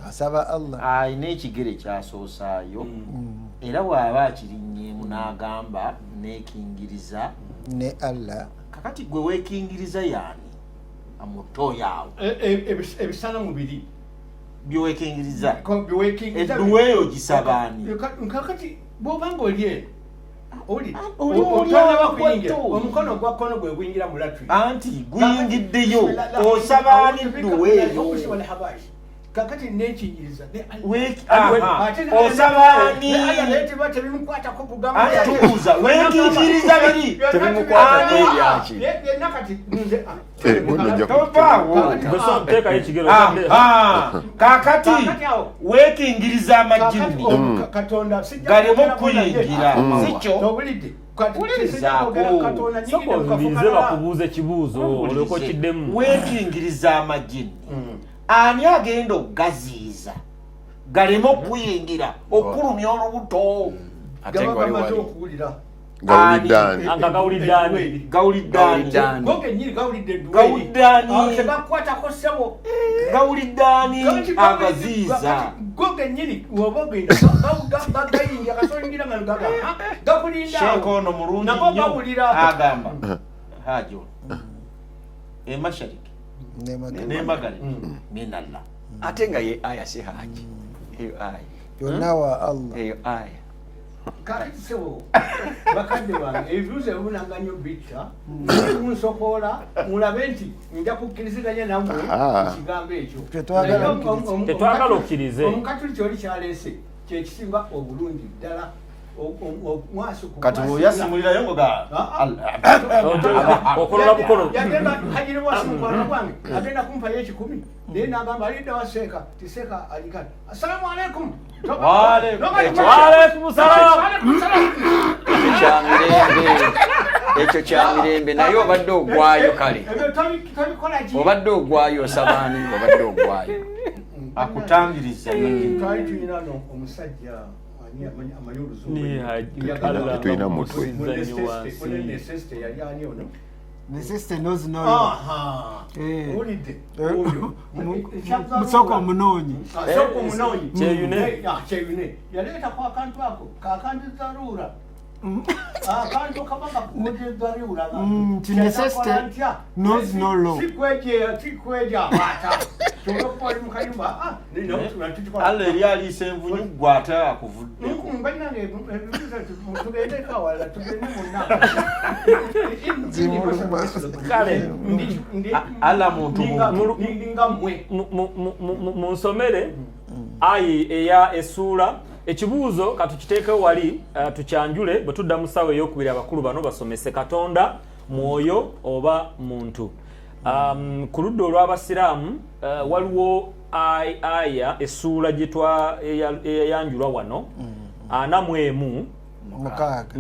asaba Allah ayina ekigere kyasoosaayo era bw'aba akirinnyeemu n'agamba neekingiriza ne Allah kakati gwe weekingiriza yaani amutooyaawo ebisana mubiri byeweekingiriza edduweeyo gisabaani kakati bw'obanga oli otonaba kuyingira omukono gwa kkono gwe guyingira mu latri anti guyingiddeyo osabaani dduweeyo kakati nekiyiriza osabaani tebimukwatako tuuza weekingiriza biri nakati topaawo kakati weekingiriza amajini galimu kuyingira sikyo sokozibize bakubuuza ekibuuzo olyoka okiddemu weekingiriza amajini ani agenda okugaziiza galeme okuyingira okulumya olubuto gamaze okuwulira gawuliddaani tebakwatako ssebo gawuliddaani agaziiza gogenyini wobogenda bagayinja kasoyingira nga lugaga sheekoono mulungi nnyo agamba hajo emashariki nemagale minallah ate nga ye aya si haji eyo aya yonna wa Allah eyo aya kakisebo bakadde bange ebibuuzo ebibulanga nnyo bikka munsokoola mulabe nti nja kukkiriziganya nammwe ekigambo ekyo tetwagala okkirize omukatuli kyoli kyaleese kyekisinga obulungi ddala kati bweyasimulirayo ngoga okolola bukono yagenda hajiriwasimukwano gwange agenda kumpayo ekikumi naye nagamba alidde wa seeka tiseeka alikati assalamu alaikum waalaikum salaam ekyo kya mirembe naye obadde ogwayo kale obadde ogwayo osabaani obadde ogwayo akutangiriza twali tulina omusajja tulina mutwe neseste yali ani ono neseste nozinoyo olidde musoko omunoonyi kyeyune yaleetako akantu ako kakantu zarura akantu kabanga kukojezaryura nti neseste knows no law sikweja amata kyolokoli mukayumba alla eri aliisa envunyu gwate akuvuddeko banange tugende kawala tugende kale alla muntu ndinga mmwe munsomere ayi eya essuula ekibuuzo katukiteeke wali tukyanjule bwe tudda mu ssaawa ey'okubiri abakulu bano basomese Katonda mwoyo oba muntu. Ku ludda olw'abasiraamu waliwo aya essuula eyayanjulwa wano 41 mukaaga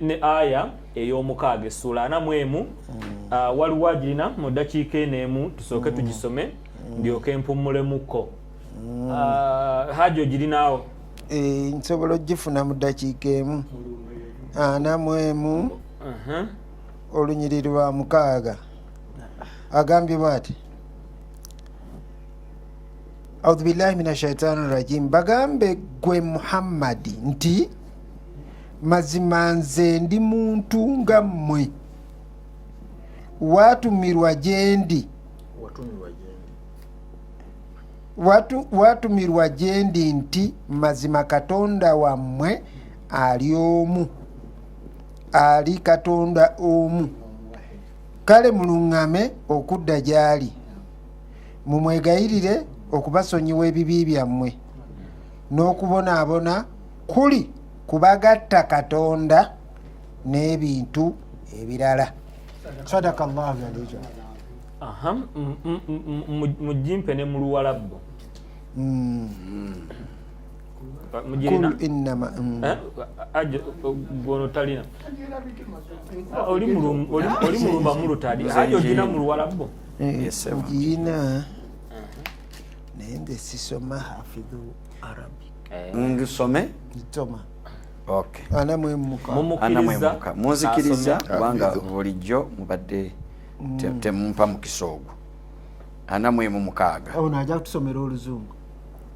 ne aya ey'omukaaga essula 41 waliwo agirina mu ddakiika emu tusooke tugisome ndyoke mpummulemu hajo girinaawo nsobola ogifuna mu ddakiika emu 41 olunyiriri lwa mukaaga agambye bw'ati audhu billahi mina shaitani rajim bagambe gwe Muhammadi nti mazima nze ndi muntu nga mmwe watumirwa gyendi watumirwa gyendi nti mazima Katonda wammwe ali omu ali Katonda omu kale muluŋŋame okudda gy'ali mumwegayirire okubasonyiwa ebibi byammwe n'okubonaabona kuli kubagatta Katonda n'ebintu ebirala. Sadaka Allahu al-azim. Mujimpe ne mu Luwalabu. Kul innama gono talina. Oli mulumba mulutali. Ayo gina mu Luwalabu. Gina. Nende sisoma hafidhu Arabic. Ngusome? Soma. Okay. Mumukiriza. Muzikiriza kubanga bulijjo mubadde temumpa mu kisoogo. Anamwemu mukaaga. Najja kutusomera Oluzungu.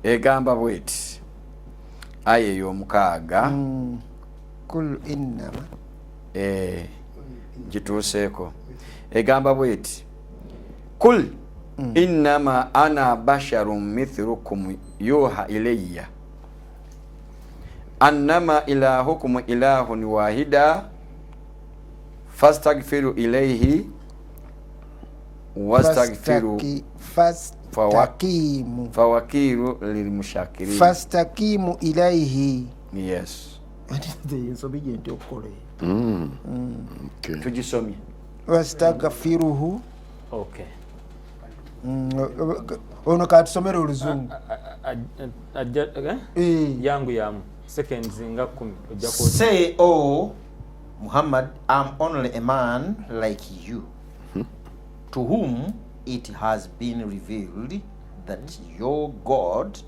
Egamba bweti aya ey'omukaaga kul innama gituuseeko egamba bweti kul innama ana basharun mithlukum yuha ilayya annama ilahukum ilahun wahida fastaghfiru ilayhi wastaghfiru fawakiru lilmushakirin fastakimu ilayhi. Yes. Okay. Tujisomye wastaghfiruhu. Okay. Ono katusomera Oluzungu. Yangu yamu seconds nga 10 ojja ko. Say, oh Muhammad, I'm only a man like you, to whom it has been revealed that your God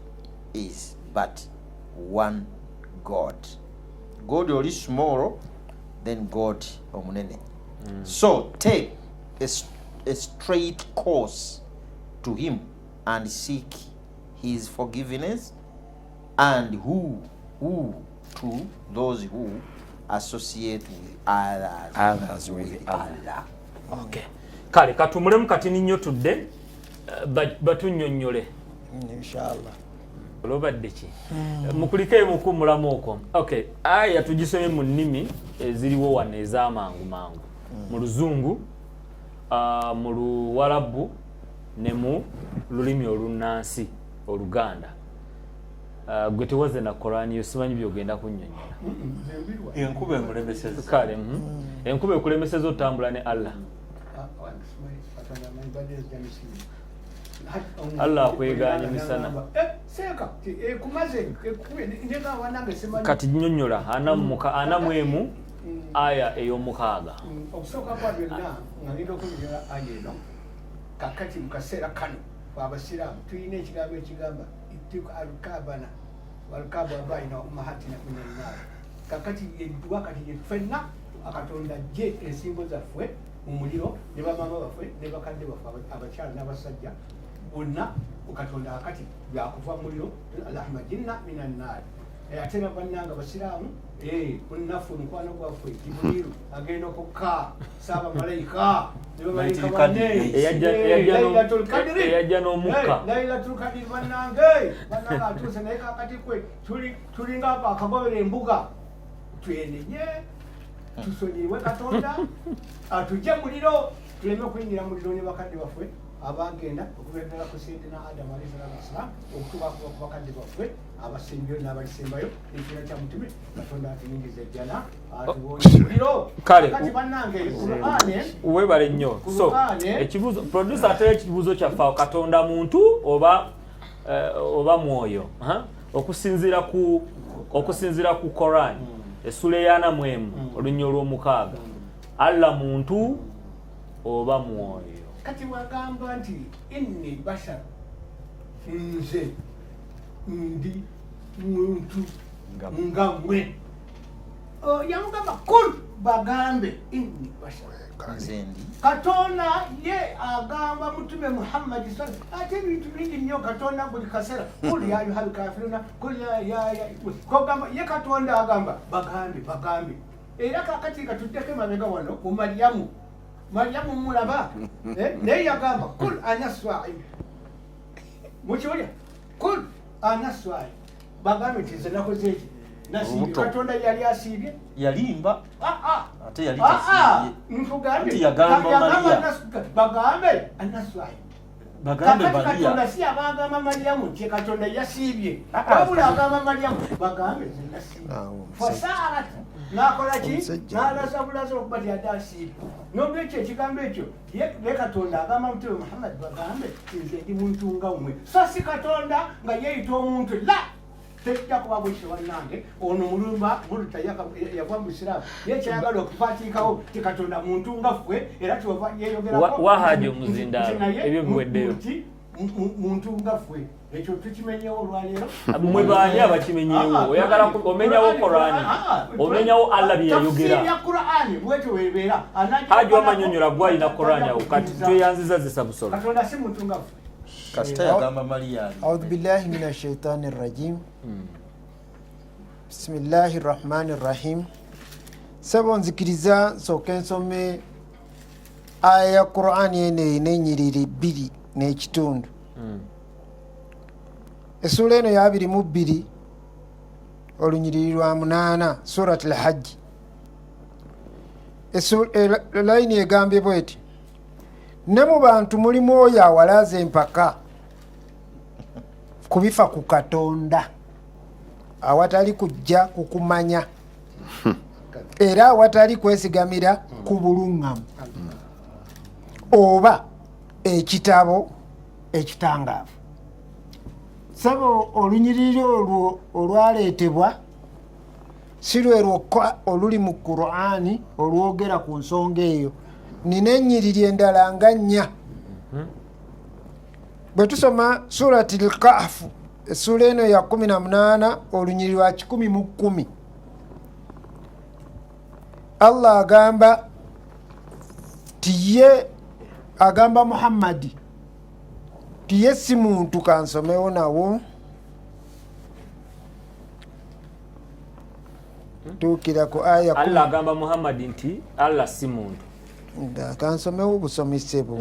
is but one God. God only small than God omunene. So take a straight course to him and seek his forgiveness, and who to those who associate with others with Allah. Okay. Kale katumulemu kati ninyo tudde batunnyonnyole inshallah. Olobadde ki mukulike mukumulamu okwo. Okay, aya tugisome mu nnimi eziriwo wano ez'amangu mangu mu Luzungu, mu Luwalabu ne mu lulimi olunnansi Oluganda. Gwe tewaze na Korani yosimanyi byogenda kunnyonnyola. Enkuba emulemeseza. Kale enkuba ekulemeseza otambula ne Allah. Allah kweganya misana. Seka kumaze nega wanange semanyi. Kati nnyonnyola anamwemu aya ey'omukaaga. Okusoka kwa byonna ngalindo okunyira ayeno. Kakati mukasera kano abasiraamu tuyina ekigambo ekigamba ittika alukabana walukaba baina ummahatina minannar. Kakati wakati fenna akatonda je ensimbo zaffe mu muliro ne bamama baffe ne bakadde baffe abakyala n'abasajja bonna ukatonda akati byakuva muliro allahumma jinna minannar. Ate bannanga basiraamu kunnafu mukwano gwaffe Jibrilu agenda okukka saaba malayika eyajja n'omukka Lailatul Qadr bannange atuuse naye kakati kwe tulinga akagobera embuga twenenye tusonyirwe Katonda atujje muliro tuleme kuyingira muliro ne bakadde baffe abagenda okubeera ku Sayyidina Adam alayhi salaam okutuuka ku bakadde baffe abasembayo n'abalisembayo ekira kya mutume Katonda atuyingiza ejjana atuwonya muliro. Kale kati bannange Qur'ane webale nnyo. So ekibuzo producer atera ekibuzo kyaffe Katonda muntu oba mwoyo okusinziira ku okusinziira ku Quran essula ya 4 olunnyo olw'omukaaga Allah muntu oba mwoyo kati wagamba nti inni bashar nze ndi muntu nga mwe yamugamba kul bagambe inni bashar Katonda ye agamba mutume Muhammad ate bintu bingi nnyo Katonda buli kaseera kul ya ayuhal kafiruna kul ya kogamba ye Katonda agamba bagambe era kakati katuddeko emabega wano ku Mariyamu mulaba naye yagamba kul ana swai mukiwulya kul ana swai bagambe nti nze nakoze eki nasiibye Katonda yali asiibye yalimba ate yali nfugambe bagambe ana swai bagambe Katonda si abagamba Mariyamu nti Katonda yasiibye wabula agamba Mariyamu bagambe nze nasiibye fasarat nakola ki nalasabulaza okuba ti yadde asiibye n'olwekyo ekigambo ekyo ye Katonda agamba mutume Muhammad bagambe nze ndi muntu nga mmwe so si Katonda nga yeeyita omuntu la tejja kuba bwekyo wannange ono mulumba muluta yava mu Busiraamu ye kyayagala okufaatiikawo ti Katonda muntu nga ffe era kyova yeeyogerako wahaji omuzindaalo ebyo biweddeyo muntu nga ffe ekyo tukimenyewo olwaleero mwe baani abakimenyewo oyagala omenyawo Qur'ani omenyawo Allah bye yayogera ya Qur'ani bwetyo webeera haji wamanyonyola gwalina Qur'ani awo kati tweyanziza zisabusolo Katonda si muntu nga ffe kasita yagamba Mariyamu audhu billahi minash shaitani rrajim bismillahi rrahmani rrahim sebo nzikiriza nsooke nsome aya ya Qur'ani ene n'ennyiriri 2 n'ekitundu essula eno ya 22 olunyiriri lwa 8 surat al-hajj layini egambye bweti ne mu bantu mulimu oyo awalaza empaka kubifa ku Katonda awatali kujja kukumanya era awatali kwesigamira ku buluŋŋamu oba ekitabo ekitangaavu sabo olunyiriri olwo olwaleetebwa si lwe lwokka oluli mu Qur'ani olwogera ku nsonga eyo nina ennyiriri endala nga 4 bwe tusoma surati al-Kahfu essula eno ya 18 olunyiriri lwa 10 Allah agamba tiye agamba Muhammadi tiye si muntu kansomewo nawo tuukira ku aya Allah agamba Muhammad nti Allah si muntu kansomewo obusomisebo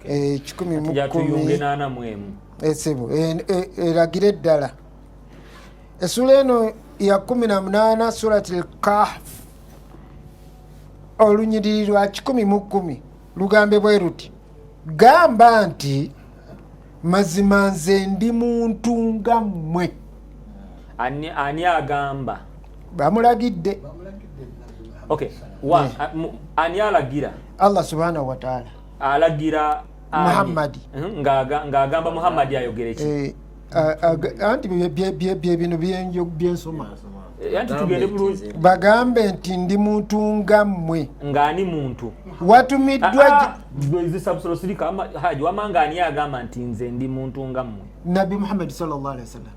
10 esebo eragire eddala essula eno ya 18 surati al-Kahf olunyiriri lwa 10 lugambe bwe ruti gamba nti mazima nze ndi muntu nga mmwe ani agamba bamulagidde okay ani alagira Allah subhanahu wa ta'ala alagira Muhammadi ng'agamba Muhammadi ayogere ki anti bye bino byensoma anti tugende bulungi bagambe nti ndi muntu nga mmwe ng'ani muntu watumiddwa zisabusolo sirika haji wamanga ani agamba nti nze ndi muntu nga mmwe Nabi Muhammad sallallahu alaihi wasallam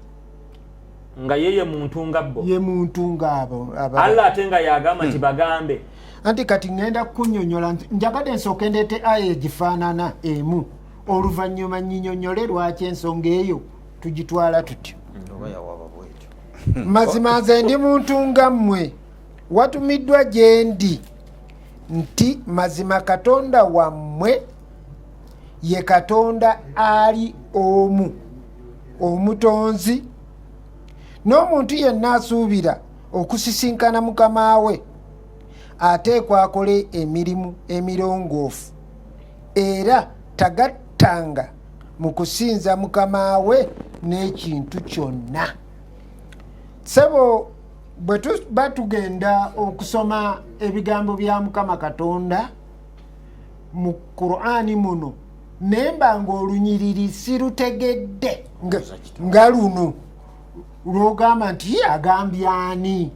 nga yeye muntu nga bo ye muntu ngabo Allah atenga yagamba nti bagambe anti kati ngenda kunyonyola njagadde nsooke ndeete aya egifaanana emu oluvannyuma nyinyonyole lwaki ensonga eyo tugitwala tutyo mazima nze ndi muntu nga mmwe watumiddwa gye ndi nti mazima Katonda wammwe ye Katonda ali omu omutonzi n'omuntu yenna asuubira okusisinkana mukama we ateekwa akole emirimu emirongoofu era tagattanga mu kusinza mukama we n'ekintu kyonna sebo bwe tuba tugenda okusoma ebigambo bya Mukama Katonda mu Qur'ani muno nemba ng'olunyiriri sirutegedde nga luno lwogamba nti agambye ani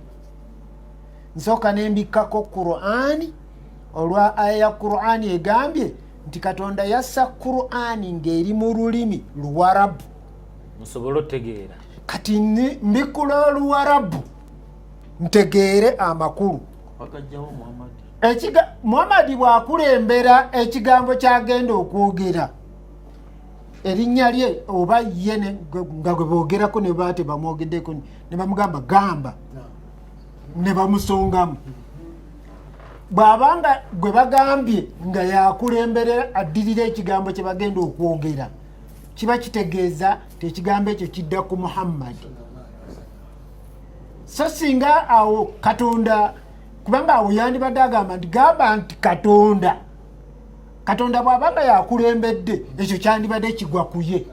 nsooka nembikkako Qur'ani olwa aya ya Qur'ani egambye nti Katonda yassa Qur'ani ng'eri mu lulimi Luwarabu musobole otegeera kati mbikula Luwarabu ntegeere amakulu Muhammad bw'akulembera ekigambo kyagenda okwogera erinnya lye oba ye nga gwe boogerako ne baate bamwogeddeko ne bamugamba gamba ne bamusongamu bw'abanga gwe bagambye nga yakulemberera addirira ekigambo kye bagenda okwogera kiba kitegeeza tekigambo ekyo kidda ku Muhammad so singa awo Katonda kubanga awo yandibadde agamba nti gamba nti Katonda bw'abanga yakulembedde ekyo kyandibadde kigwa ku ye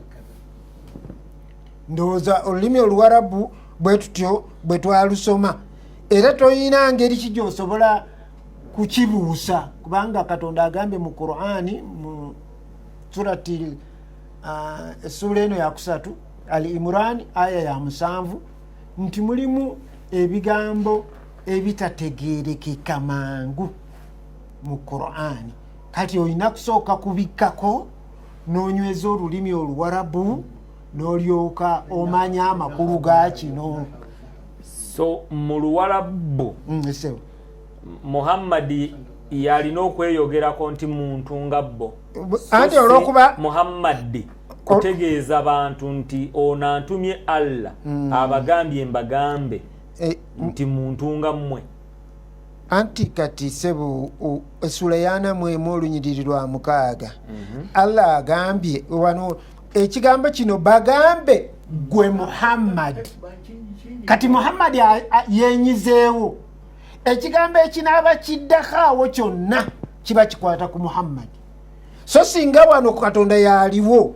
ndowooza olulimi Oluwarabu bwe tutyo bwe twalusoma era toyina ngeri ki gy'osobola kukibuusa kubanga Katonda agambye mu Qur'ani mu surati essula eno yakusatu Al-Imran aya ya 7 nti mulimu ebigambo ebitategeerekeka mangu mu Qur'ani kati olina kusooka kubikkako n'onyweza olulimi Oluwarabu n'olyoka omanya amakulu ga kino so mu Luwarabu Muhammad yalina okweyogerako nti muntu nga bo anti olwokuba Muhammad kutegeeza abantu nti ono antumye Allah abagambye mbagambe nti muntu nga mmwe anti kati sebo essula yana mwemu olunyiriri lwa 6 Allah agambye wano ekigambo kino bagambe gwe Muhammad kati Muhammad yenyizeewo ekigambo ekinaaba kiddakaawo kyonna kiba kikwata ku Muhammad so singa wano Katonda yaliwo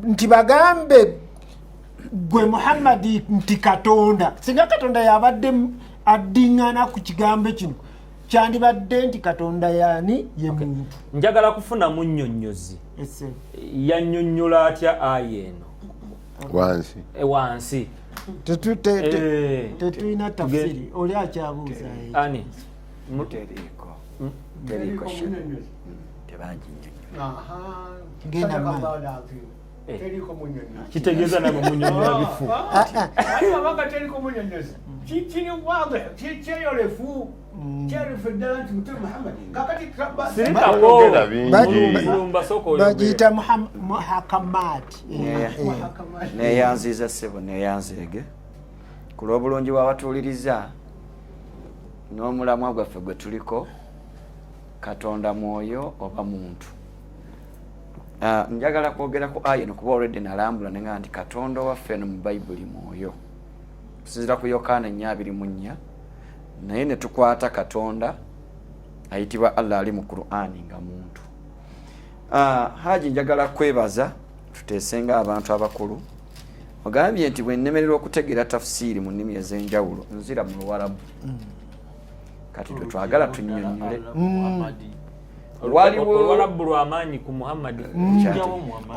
nti bagambe gwe Muhammad nti Katonda singa Katonda yabadde addiŋŋana ku kigambo kino kyandibadde nti Katonda yani ye muntu njagala kufuna munnyonnyozi yannyonnyola atya aya eno wansi tetulina tafsiri oli akyabuuza ani genda kitegeeza nabo munnyonnyola bifu abanga teriko munnyonnyozi kiri wabe kyeyolefu kyerefu ddala nti Mtume Muhammad kakati bagiyita muhakamat neyanziza ssebo neyanzeege ku lw'obulungi bw'abatuuliriza n'omulamwa gwaffe gwe tuliko Katonda mwoyo oba muntu njagala kwogera ku aya eno kuba already nalambula nenga nti Katonda waffe no mu Bayibuli mwoyo kusinziira ku Yokaana 4:4 naye ne tukwata Katonda ayitibwa Allah ali mu Qur'ani nga muntu haji njagala kwebaza tuteesenga abantu abakulu ogambye nti bwe nnemererwa okutegeera tafsiri mu nnimi ez'enjawulo nzira mu Luwarabu kati twagala tunnyonnyole Oluwarabu lw'amaanyi ku Muhammad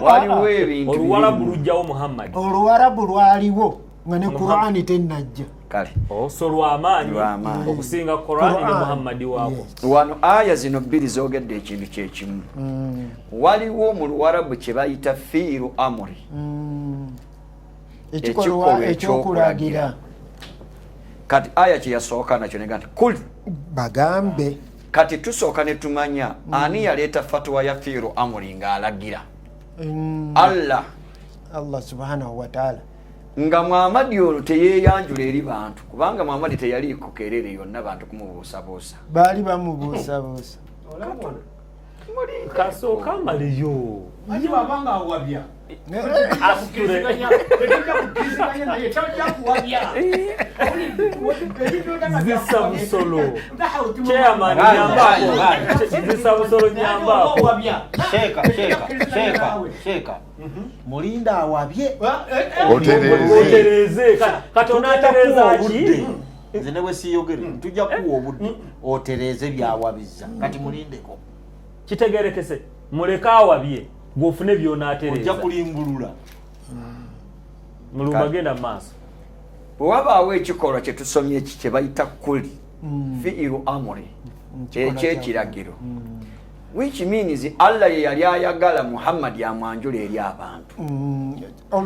waliwo ebintu Oluwarabu lujjawo Muhammad Oluwarabu lwaliwo nga ne Qur'ani tennajja kale so lw'amaanyi okusinga Qur'ani ne Muhammad waabo wano aya zino bbiri zoogedde ekintu kyekimu waliwo mu Luwarabu kye bayita fiiru amuri ekikolwa ekyokulagira kati aya kye yasooka nakyo nega nti kul bagambe kati tusooka ne tumanya ani yaleeta fatwa ya fiiru amuri ng'alagira Allah subhanahu wa ta'ala nga Muhammad ono teyeeyanjula eri bantu kubanga Muhammad teyaliiko keerere yonna bantu kumubuusabuusa baali bamubuusabuusa kasooka amaliyo ati babanga awabya zisa busolo chairman nyambako zisa busolo nyambako sheka mulinda awabye otereze Katonda atereza ki nze ne bwe siyogere tujja kuwa obudde otereze byawabiza kati mulindeko kitegerekese muleka awabye gwofune byonaatereza ojja kulimbulula mulubagenda maaso bwe wabaawo ekikolwa kye tusomye kye bayita kuli fiiru amri ekyekiragiro which means Allah ye yali ayagala Muhammad amwanjula eri abantu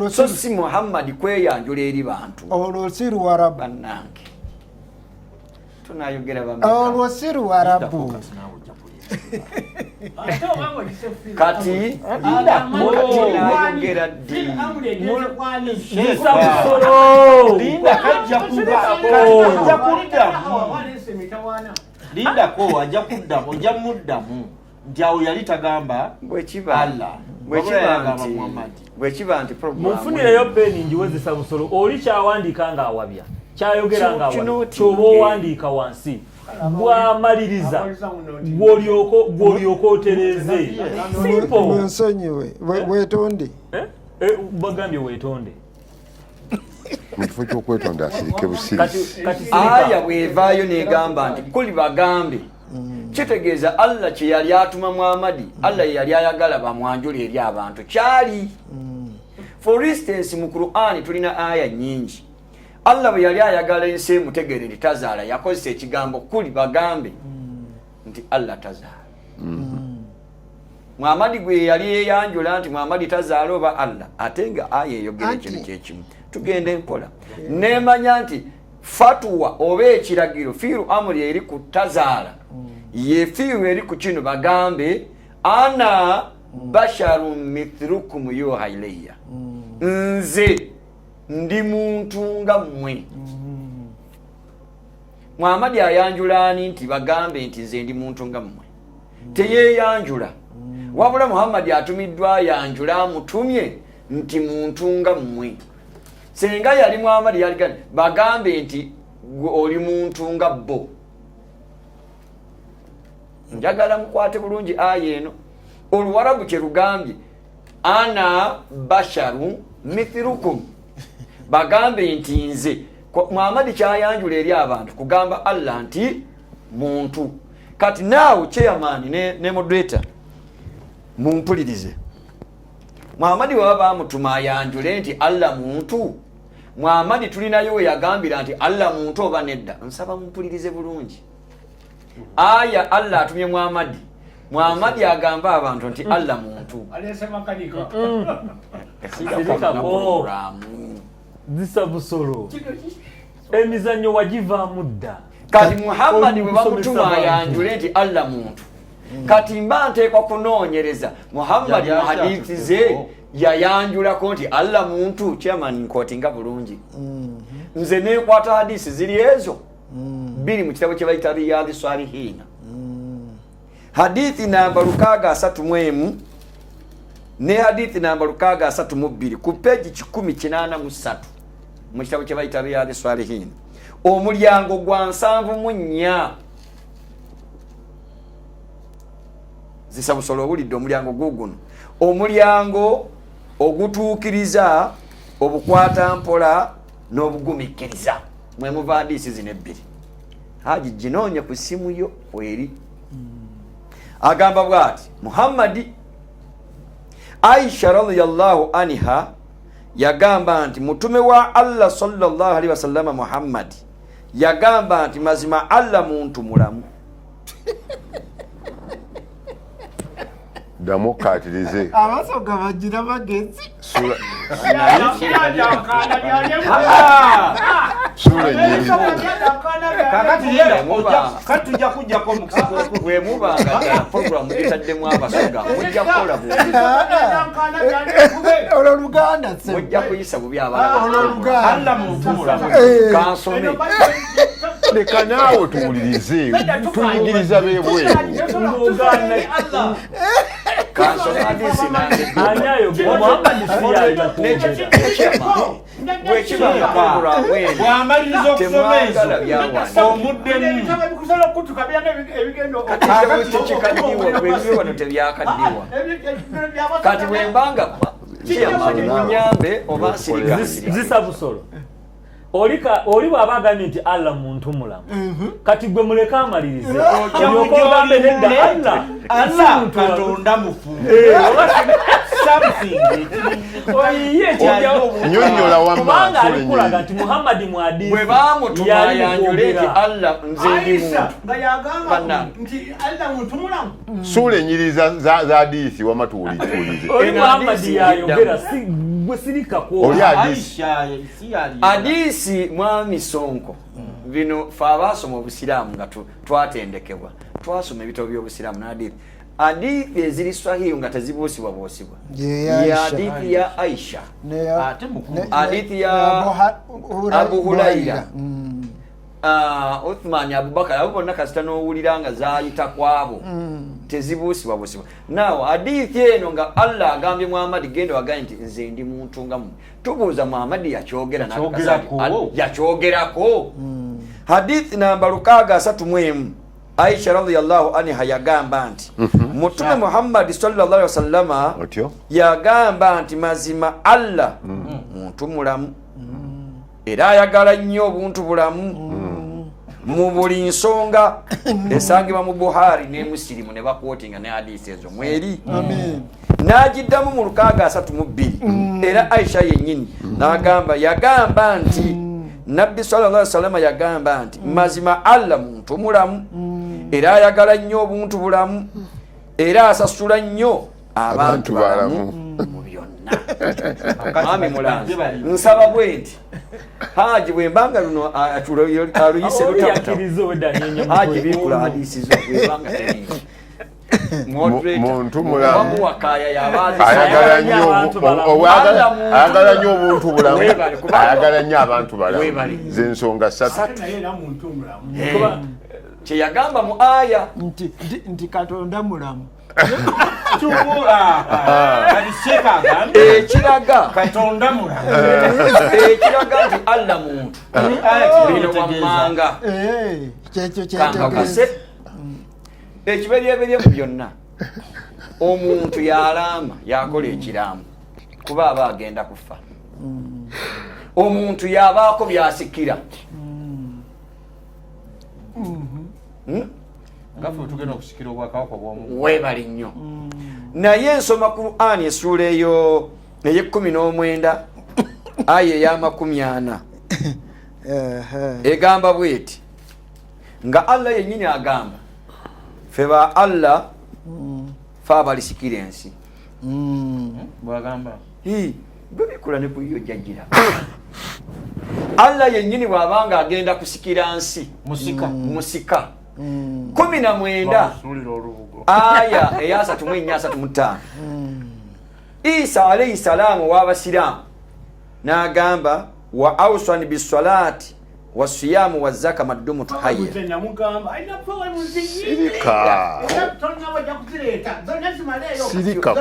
so si Muhammad kweyanjula eri bantu olwosiru warabu bannange tunayogera olwosiru warabu kati tunayogera ddi lindako ajja kuddamu ojja muddamu nti awo yali tagamba bwekiba nti munfunireyo peni njiwezesa busolo oli kyawandiika ng'awabya kyayogera ng'awabya kyoba owandiika wansi bwamaliriza gw'olyoka otereze munsonyiwe weetonde bagambye weetonde mu kifo ky'okwetonda asirike busirisi aya bwevaayo negamba nti kuli bagambe kitegeeza Allah kye yali atuma Muhammadi Allah ye yali ayagala bamwanjule eri abantu kyali for instance mu Qur'an tulina aya nyingi Allah bwe yali ayagala ensi emutegerere tazaala yakozesa ekigambo kuli bagambe nti Allah tazaala Muhammadi gwe yali yeyanjula nti Muhammadi tazaala oba Allah ate nga aya eyogera ekintu kyekimu tugende mpola nemanya nti fatwa oba ekiragiro fiiru amri eri ku tazaala ye fiiru eri ku kino bagambe ana basharun mithlukum yuha ilayya nze ndi muntu nga mmwe Muhammadi ayanjula ani nti bagambe nti nze ndi muntu nga mmwe teyeyanjula wabula Muhammadi atumiddwa ayanjula amutumye nti muntu nga mmwe senga yali Muhammadi yali gani bagambe nti oli muntu nga bo njagala mukwate bulungi aya eno oluwarabu kye lugambye ana basharu mithlukum bagambe nti nze Muhammadi kyayanjula eri abantu kugamba Allah nti muntu kati naawe chairman ne moderator mumpulirize Muhammadi baba bamutuma ayanjule nti Allah muntu Muhammadi tulinayo we yagambira nti Allah muntu oba nedda nsaba mumpulirize bulungi aya Allah atumye Muhammadi agamba abantu nti Allah muntu alesema kanika zisa busolo emizanyo wagiva mudda kati Muhammadi bwe bamutuma ayanjule nti Allah muntu kati mba nteekwa kunoonyereza Muhammadi mu hadithi ze yayanjulako nti Allah muntu chairman nkotinga bulungi nze neekwata hadithi ziri ezo biri mu kitabo kye bayita Riyadhi Salihina hadithi namba 631 ne hadithi namba 632 ku page 183 mu kitabo kye bayita Riyadhi Salihina omulyango gwa 74 zisa busolo bulidde omulyango guguno omulyango ogutuukiriza obukwata mpola n'obugumikiriza mwe muva hadiisi zino ebbiri haji ginoonya ku simu yo weri agamba bwati Muhammadi Aisha radhiyallahu anha yagamba nti mutume wa Allah sallallahu alaihi wasallam Muhammadi yagamba nti mazima Allah muntu mulamu damokatirize abaso gabagira bagenzi sura kati tujja kujjako mukisoko bwe mubanga program etaddemu abasoga mujja kukola olwo Luganda mujja kuyisa bubi abalala Allah muntu mulamu kansome leka naawe tuwulirize tuyigiriza beebweru kansome hadiisi nange ani ayogera Muhammadi siyalina bwamaliriza okusoma ezo omuddemu wano tebyakaddiwa kati bwembanga kiyamani munyambe oba zisa busolo oli bw'aba agambye nti Allah muntu mulamu kati gwe muleke amalirize olyoka ogambe nedda Allah Allah katonda mufu oyiye Nyonyola wamma. kubanga alikulaga nti Muhammad muhadisi bwe bamutuma yanjule nti Allah nze ndi Aisha muntu. nga yagamba nti Allah muntu mulamu. Sule enyiriza za hadisi wama tuwulize. oli Muhammad yayogera gwe sirika ko Oli hadisi. Hadisi mwami Sonko bino fa abasoma obusiraamu nga twatendekebwa twasoma ebitabo by'obusiraamu na hadithi eziri sahihi nga tezibuusibwa buusibwa ya hadithi ya Aisha hadithi ya Abu Huraira Uthman Abubakar abo bonna kasita n'owulira nga zaayita kwabo tezibuusibwa buusibwa naawe hadithi eno nga Allah agambye Muhammad genda wagambye nti nze ndi muntu nga mmwe tubuuza Muhammad yakyogerako hadithi namba 631 Aisha radhiyallahu anha yagamba nti Mutume Muhammad sallallahu alaihi wasallama yagamba nti mazima Allah muntu mulamu era ayagala nnyo obuntu bulamu mu buli nsonga esangibwa mu Buhari ne Muslimu ne bakwotinga ne hadisi ezo mweri n'agiddamu mu 632 era Aisha yennyini yagamba nti Nabbi sallallahu alaihi wasallam yagamba nti mazima Allah muntu mulamu era ayagala nnyo obuntu bulamu era asasula nnyo abantu balamu mu byonna. Mami mulanzi nsaba bwenti Haji bwembanga luno aluyise lutakirizo wedanyenye Haji bikula hadisi zo bwembanga teni muntu mulamu wakaya yabazi ayagala nnyo obuntu bulamu ayagala nnyo abantu balamu zensonga 3 kye yagamba mu aya nti Katonda mulamu ekiraga Katonda mulamu ekiraga nti Allah muntu bino wammanga kyekyo kankakase ekiberyeberye mu byonna omuntu yalama yakola ekiramu kuba aba agenda kufa omuntu yabaako byasikira ngafu tugenda okusikira obwakawaka bw'omu webali nnyo naye nsoma Qur'ani essula eyo ey'19 aya eya40 egamba bweti nga Allah yennyini agamba feba Allah fa abalisikira ensi bwagamba bwebikula ne kuyo jajjira Allah yennyini bw'abanga agenda kusikira nsi musika 19 aya eya 3:35 Isa alayhi salamu w'abasiraamu n'agamba wa awsani bisalati wasiyamu wazaka madumu tuhayya sirika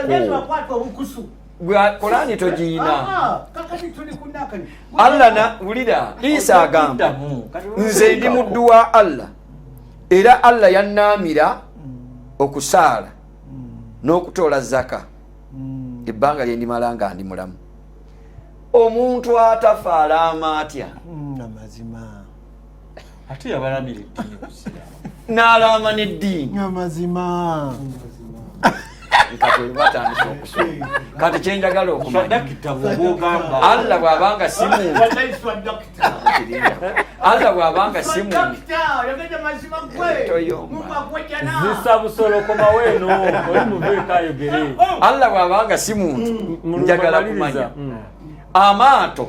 Qur'ani tojiina Allah na ulida Isa agamba nze ndi muddu wa Allah era Allah yannamira okusaala n'okutoola zaka ebbanga lye ndimalanga ndi mulamu omuntu atafa alama atya amazima ate yabalamira eddiini n'alama n'eddiini amazima kati kyenjagala okumanya Allah bw'abanga simu Allah bw'abanga simu zisa busolo koma weno oli muveka ayogere Allah bw'abanga simu njagala kumanya amaato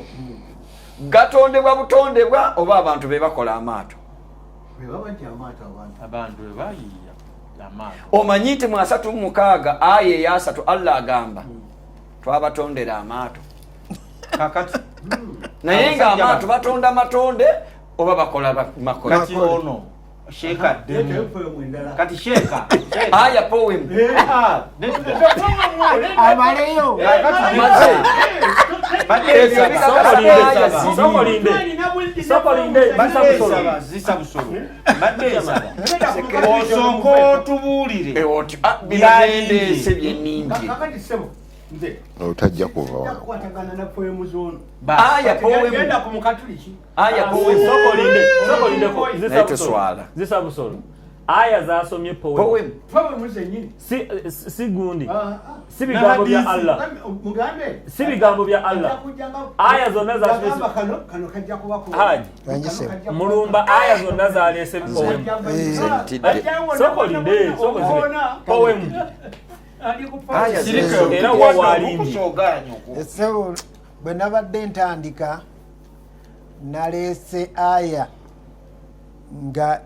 gatondebwa butondebwa oba abantu be bakola amaato abantu bebayiya amaato omanyi nti mu 3:6 aya eya 3 Allah agamba twabatondera amaato kakati naye nga amaato batonda matonde oba bakola makola kati ono sheka demu kati sheka aya poem abaleyo zisa busolo osonko tubulire binagendese byenningi otajja kuva aya poem naye toswala zisa busolo aya zasomye poem si gundi si bigambo bya Allah si bigambo bya Allah aya zonna zasomye haji mulumba aya zonna zalese poem soko linde soko poem era wawalindi so bwe nabadde ntandika naleese aya nga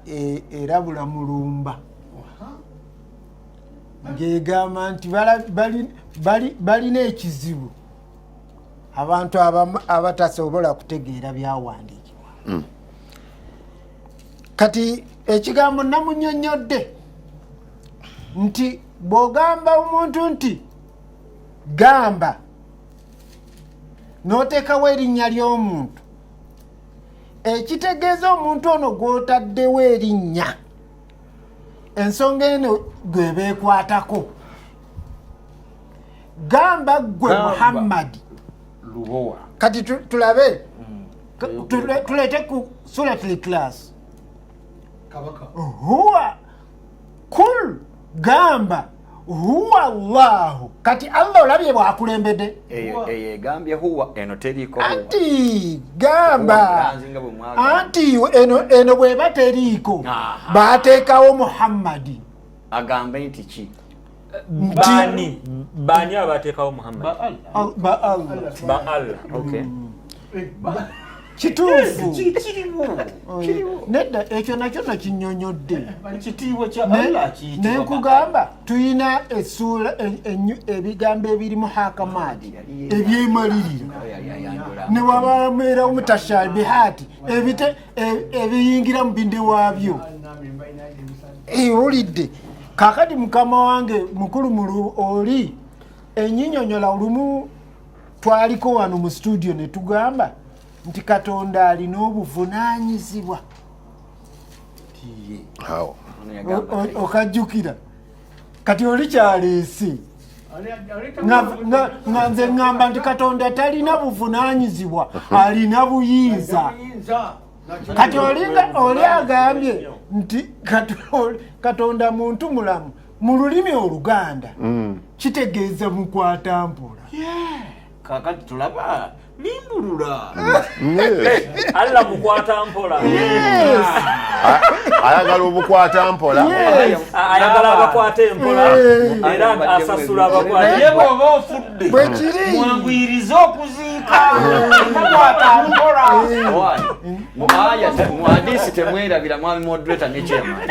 erabula mulumba ng'egamba nti balina ekizibu abantu abatasobola kutegeera byawandiikibwa. Kati ekigambo namunyonyodde nti bw'ogamba omuntu nti gamba n'oteekawo erinnya ly'omuntu ekitegeeza omuntu ono gw'otaddewo erinnya ensonga eno gwe beekwatako. Gamba gwe Muhammadi lubowa. Kati tulabe tulete ku suratul Ikhlas huwa kul gamba huwa Allahu. Kati Allah olabye bwakulembedde gambye huwa eno teriko anti gamba anti eno bweba teriko bateekawo Muhammadi agambe nti ki bani abateekawo Muhammad ba Allah okay kituufu nedda ekyo nakyo nakinyonyodde ekitiibwa kya Allah kiyitibwa nenkugamba tuyina essuula ebigambo ebirimu hakamaadi ebyemaliriro ne wabameera mutashabihaati ebiyingira mu binde waabyo olidde kakati mukama wange mukulu oli enyinyonyola olumu twaliko wano mu studio ne tugamba nti Katonda alina obuvunaanyizibwa okajjukira kati oli kyaleese nga nze ŋŋamba nti Katonda talina buvunaanyizibwa alina buyinza. Kati oli agambye nti Katonda muntu mulamu mu lulimi Oluganda kitegeeza mukwata mpola. kakati tulaba limbulula Allah mukwata mpola ayagala obukwata mpola ayagala abakwata empola era asasula abakwata ye bw'oba ofudde mwanguyiriza okuziika mukwata mpola mu hadisi temwerabira mwami moderator ne chairman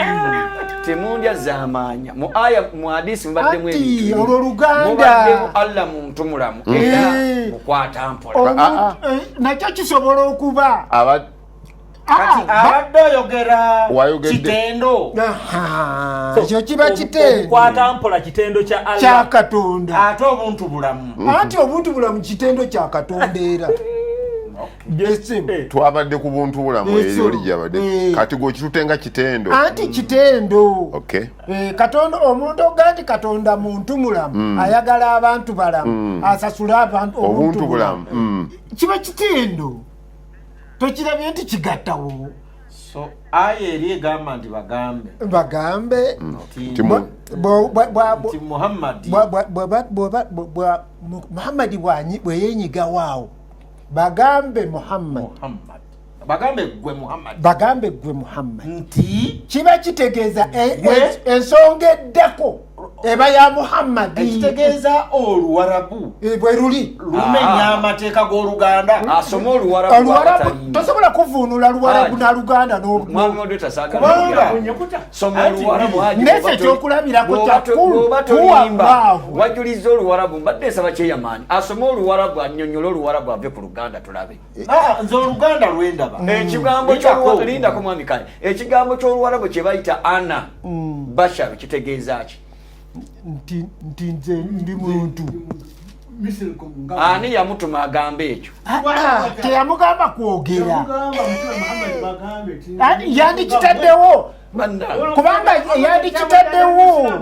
temundya zaamanya mu aya mu hadisi mbadde mwebitu Oluganda mubadde Allah muntu mulamu era mukwata mpola nakyo kisobola okuba kati abadde oyogera kitendo ekyo kiba kitendo okukwata mpola kitendo kya Allah kya Katonda ate obuntu bulamu anti obuntu bulamu kitendo kya Katonda era twabadde ku buntu bulamu eyo lijabadde kati gwe kitutenga kitendo anti kitendo okay Katonda omuntu ogandi Katonda muntu mulamu ayagala abantu balamu asasula abantu obuntu bulamu kiba kitendo tokirabye nti kigattawo so aya eri egamba nti bagambe Muhammadi bweyenyiga waawo bagambe Muhammad bagambe gwe Muhammad nti kiba kitegeeza ensonga eddako eba ya Muhammad ekitegeeza Oluwarabu bwe luli lumenya amateeka g'Oluganda asoma Oluwarabu tosobola kuvuunula Luwarabu na Luganda nese ekyokulabirako wajuliza Oluwarabu mbadde nsaba kyeyamaani asoma Oluwarabu annyonnyola Oluwarabu ave ku Luganda tulabe nze Oluganda lwendaba ekigambo ky'Oluwarabu lindako mwami kale ekigambo ky'Oluwarabu kye bayita ana bashar kitegeeza ki nti nze ndi muntu ani yamutuma agambe ekyo teyamugamba kwogera yandikitaddewo kubanga yandikitaddewo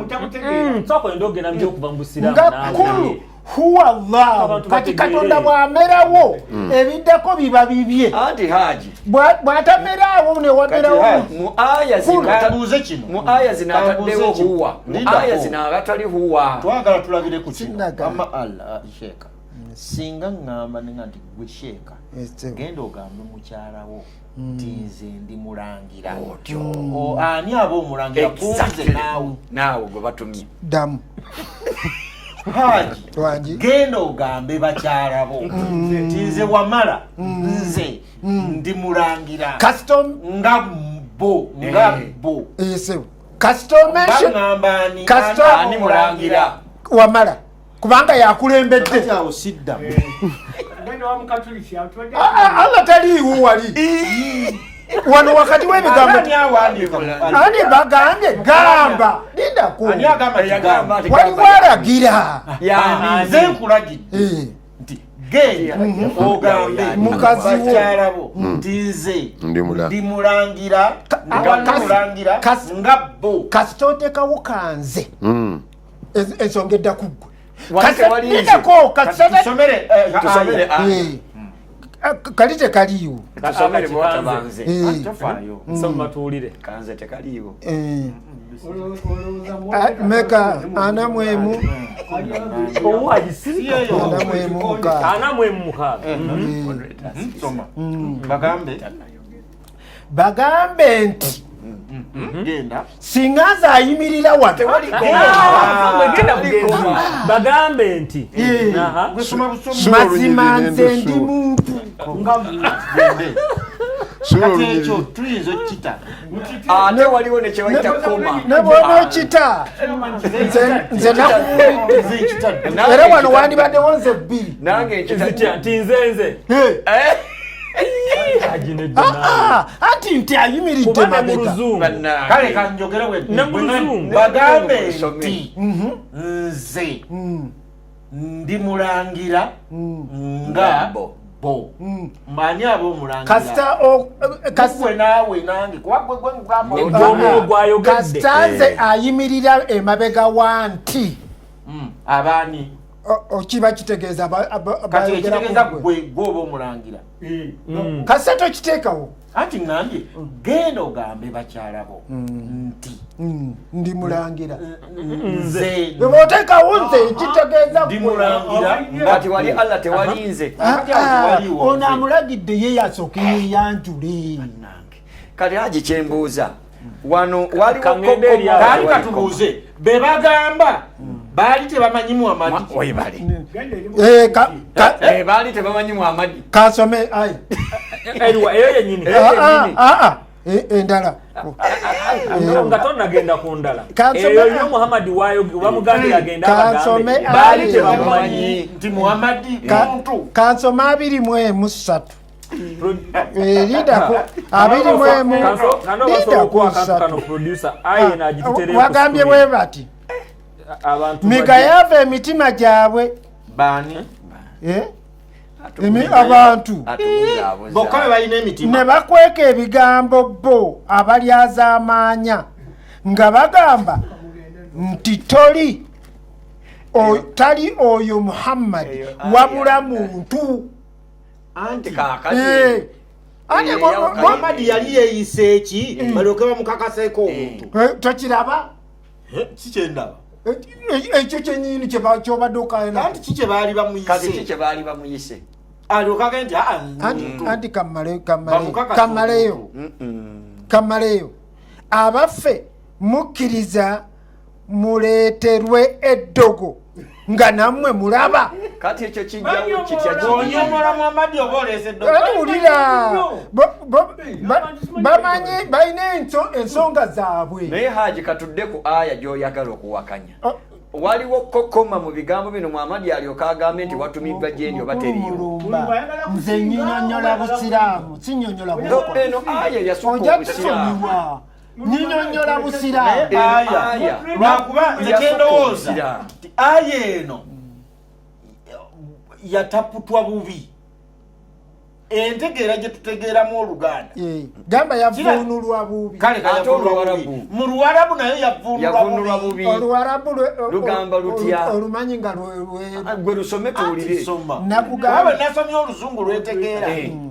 soko endogera mbyo okuva mu Busiraamu nga kulu huwa Allah kati katonda bw'amerawo ebiddako biba bibye anti haji bw'atamerawo ne wamerawo mu aya zino ataddewo huwa mu aya zino agatali huwa twagala tulabire ku kino ama Allah sheeka singa ngamba nenga nti gwe sheeka genda ogambe mukyalawo nti nze ndi mulangira otyo ani aba omulangira kunze naawe gwe batumye damu haji wangi genda ogambe bakyalabo nti nze wamala nze ndi mulangira custom nga bo ese custom mention bangambani ani mulangira wamala kubanga yakulembedde awo sidda Allah taliiwo wali wano wakati w'ebigambo ani bagambye gamba lindako waliwo alagira nze nkulagidde nti genda ogambe mukazi bakyalabo nti nze ndi mulangira nga bo kasita oteekawo kanze ensonga edda ku ggwe kali tekaliiwo tusomere bwatabanze nsoma tuwulire kanze tekaliiwo meka ana mwemu bagambe nti singa nze ayimirira wano bagambe nti mazima nze ndi muntu kati ekyo tuyinza okukita ate waliwo nekyewayita koma ne bw'oba okita nze nakuwulidde era wano wandibaddewo nze bbiri nange nkita nti nzenze anti nti ayimiridde mabega kale kanjogere bagambe nti nze ndi mulangira nga bo mani abo mulangira kasita naawe nange kasita nze ayimirira emabega wa nti abaani okiba kitegeeza kati ekitegeeza gwe oba omulangira kasita tokiteekawo anti ngambye genda ogambe bakyalabo nti ndi mulangira nze bwoteekawo nze kitegeeza ndi mulangira kati wali Allah tewalinze ono amulagidde ye yasooka yeyanjule kati haji kyembuuza wano waliwo kaali katubuuze be bagamba baali tebamanyi Muhammad baali tebamanyi Muhammad kasome ayi eyo yennyini endala nga tonagenda ku ndala eyo yo Muhammad wamugambye agenda kansome baali tebamanyi nti Muhammad muntu kansome 23 lidako 23 wagambye bwe bati migayava emitima gyabwe bani abantu bokka be balina emitima ne bakweka ebigambo bo abalyazaamaanya nga bagamba nti tali oyo Muhammad wabula muntu anti kakati Muhammad yali yeeyise eki balyoke bamukakaseeko omuntu tokiraba kikyendaba ekyo kyenyini kyobadde okaena anti kikye baali bamuyise alyokaga nti anti kamaleyo abaffe mukkiriza muleeterwe eddogo nga nammwe mulaba kati ekyo kijjawo kitya onyomola Muhammad oba oleese eddogo wulira bamanyi balina ensonga zaabwe naye haji katudde ku aya gy'oyagala okuwakanya waliwo kokoma mu bigambo bino Muhammad alyoka agambe nti watumiddwa gyendi oba teriiwo nze nyinyonnyola busiraamu sinyonnyola eno aya yasukka obusiraamu nyinyonnyola busiraamu aya lwakuba nze kyendowooza nti aya eno yataputwa bubi entegeera gye tutegeeramu Oluganda gamba yavuunulwa bubi kale Oluwarabu. mu Luwarabu nayo Yavuunulwa bubi. Oluwarabu Lugamba lutya? olumanyi nga Gwe lusome tuwulire. nakugamba nasomye Oluzungu lwetegeera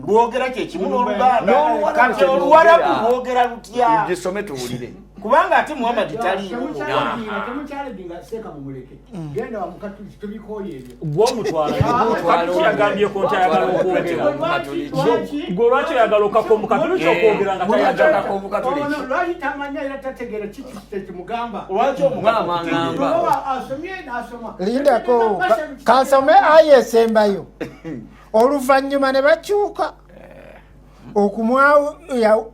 lwogera kyekimu n'Oluganda N'Oluwarabu kati Oluwarabu lwogera lutya Gisome tuwulire. kubanga ate Muhammad taliimu temukyaleginga seeka mumuleke genda wamukatulisi tubikooye ebyo gw'omutwala yagambye ko nti ayagala okwogera gwe lwaki oyagala okaka omukatuliki okwogera nga tayagala lwaki tamanya era tategeera kiki kimugamba lwaki Ngamba. asomye n'asoma lindako kansome aya esembayo oluvannyuma ne bakyuka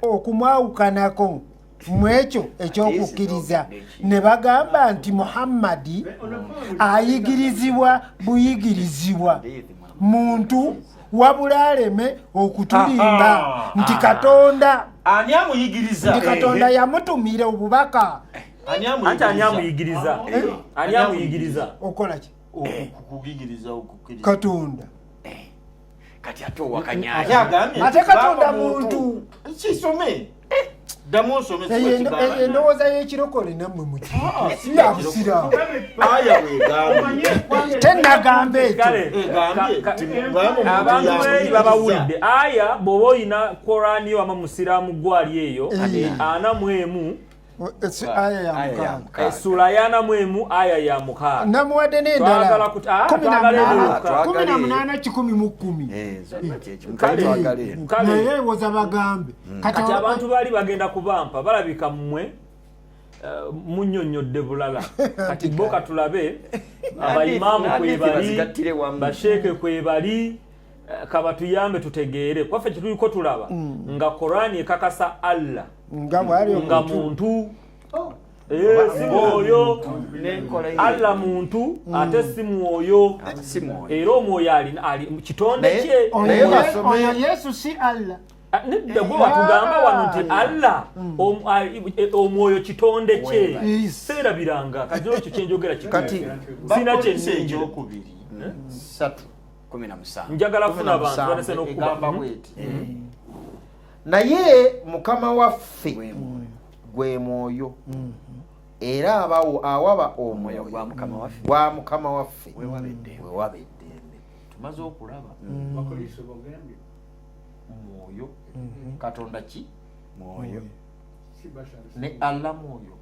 okumwawukanako mu ekyo ekyokukkiriza ne bagamba nti Muhammadi ayigirizibwa buyigirizibwa muntu wabula aleme okutulimba nti Katonda ani amuyigiriza nti Katonda yamutumira obubaka anti ani amuyigiriza ani amuyigiriza okola ki okugigiriza okukkiriza Katonda Kati ate owakanya ate Katonda muntu kisome ddamu osome endowooza y'ekirokole nammwe muki siyabusiramu aya wegambe tenagamba ekyo abantu beeri babawulidde aya bw'oba oyina Korani wama musiraamu gwali eyo 41 aya ya mukaaga essula ya 41 aya ya 6 namuwadde n'endala 18:10 naye woza bagambe kati abantu baali bagenda kubampa balabika mmwe munnyonnyodde bulala kati bo katulabe abayimaamu kwebali basheeke kwebali kabatuyambe tutegeere kwaffe kituliko tulaba nga Korani ekakasa Allah nga muntu si mwoyo Allah muntu ate si mwoyo era omwoyo ali kitonde kye oyo Yesu si Allah nedda gwe batugamba wano nti Allah omwoyo kitonde kye seerabiranga kajiro kyo kyenjogera kikati sina kyenningi 17 njagala kufuna abantu banese n'okuba naye Mukama waffe gwe mwoyo era awaba omwoyo gwa Mukama waffe wewabedde tumaze okulaba mwoyo Katonda ki mwoyo ne Allah mwoyo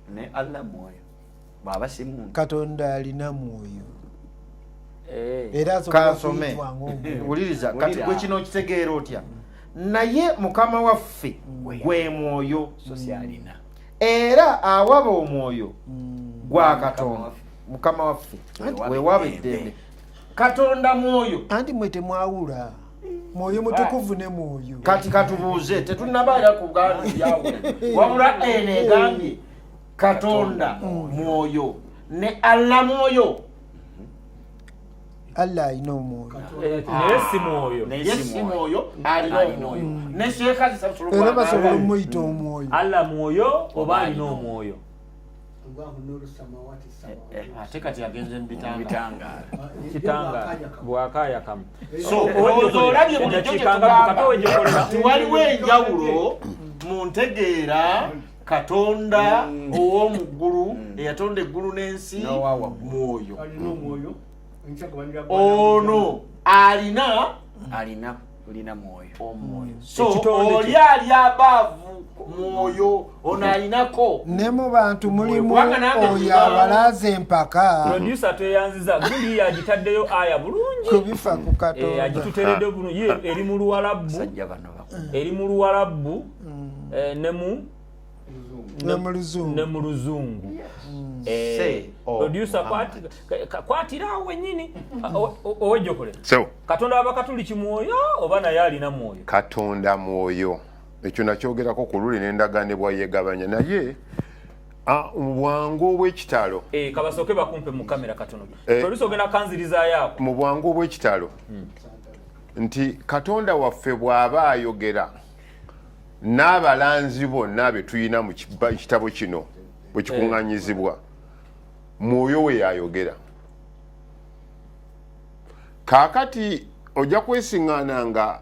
bwaba si muntu Katonda alina mwoyo era kansome wuliriza kati gwe kino kitegeera otya naye Mukama waffe gwe mwoyo era awaba omwoyo gwa Katonda Mukama waffe weewaba eddembe Katonda mwoyo anti mwe temwawula mwoyo mutukuvu ne mwoyo kati katubuuze tetunabaala kugamba yawe wabula eno egambye Katonda mwoyo ne Allah mwoyo Allah alina omwoyo naye si mwoyo alina omwoyo ne sheekha zisabusobola era basobola omuyita omwoyo Allah mwoyo oba alina omwoyo ate kati agenze bitanga kitanga bwakaya kamu olabye tiwaliwo enjawulo mu ntegeera Katonda ow'omu ggulu eyatonda eggulu n'ensi mwoyo ono alina mwoyo so oli ali abaavu mwoyo ono alinako ne mu bantu mulimu oyo abalaaza empaka producer tweyanziza gundi yagitaddeyo aya bulungi kubifa ku Katonda agituteredde bulungi eri mu Luwarabu ne mu Luzungu producer kwatirawo wennyini owejjokole Katonda abakatuliki mwoyo oba naye alina mwoyo Katonda mwoyo ekyo nakyogerako ku luli n'endagaano bwayegabanya naye mu bwangu obw'ekitalo kabasooke bakumpe mu kamera katono producer ogenda kanzirizayo ako mu bwangu obw'ekitalo nti Katonda waffe bw'aba ayogera n'abalanzi bonna be tuyina mu kitabo kino bwe kikuŋŋanyizibwa mwoyo we yayogera kaakati ojja kwesiŋŋaana nga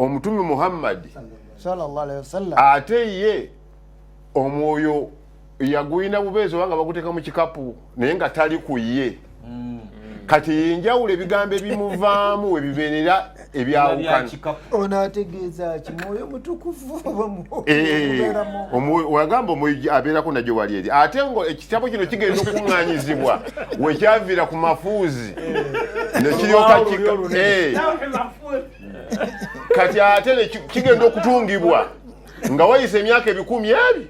omutume Muhammad sallallahu alaihi wasallam ate ye omwoyo yagwina bubeezi obanga baguteeka mu kikapu naye nga tali ku ye kati yenjawulo ebigambo ebimuvaamu webibeerera ebyawukana ono ategeeza ki mwoyo mutukuvu wagamba omwoyo abeerako najjo wali eri ate ngo ekitabo kino kigenda okuŋŋaanyizibwa wekyaviira ku mafuuzi nekiryoka kati ate kigenda okutungibwa nga wayisa emyaka 200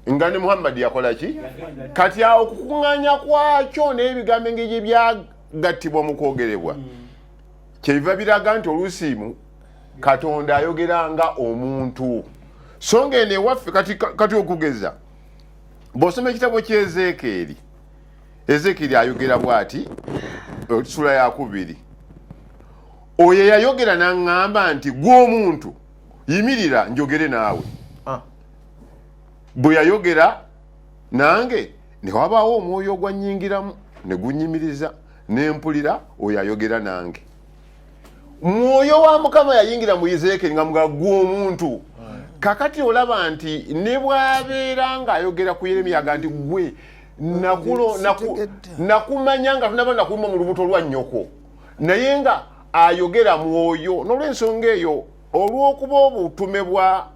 nga ne Muhammad yakola ki kati awo okukuŋŋaanya kwakyo n'ebigambo engeri byagattibwa mu kwogerebwa kyebiva biraga nti oluusi Katonda ayogera nga omuntu so ng'eno ewaffe kati okugeza bw'osoma ekitabo ky'Ezeekeri ayogera bw'ati sula ya 2 oyo yayogera n'aŋŋamba nti gw'omuntu yimirira njogere naawe bwe yayogera nange ne wabaawo omwoyo ogwannyingiramu ne gunyimiriza ne mpulira oyo ayogera nange mwoyo wa Mukama yayingira mu Ezeekeri nga mugagwa omuntu kakati olaba nti ne bwabeera ng'ayogera ku Yeremiya aga nti gwe nakumanya nga tunaba nakuluma mu lubuto lwa nnyoko naye nga ayogera mwoyo n'olw'ensonga eyo olw'okuba obutume bwa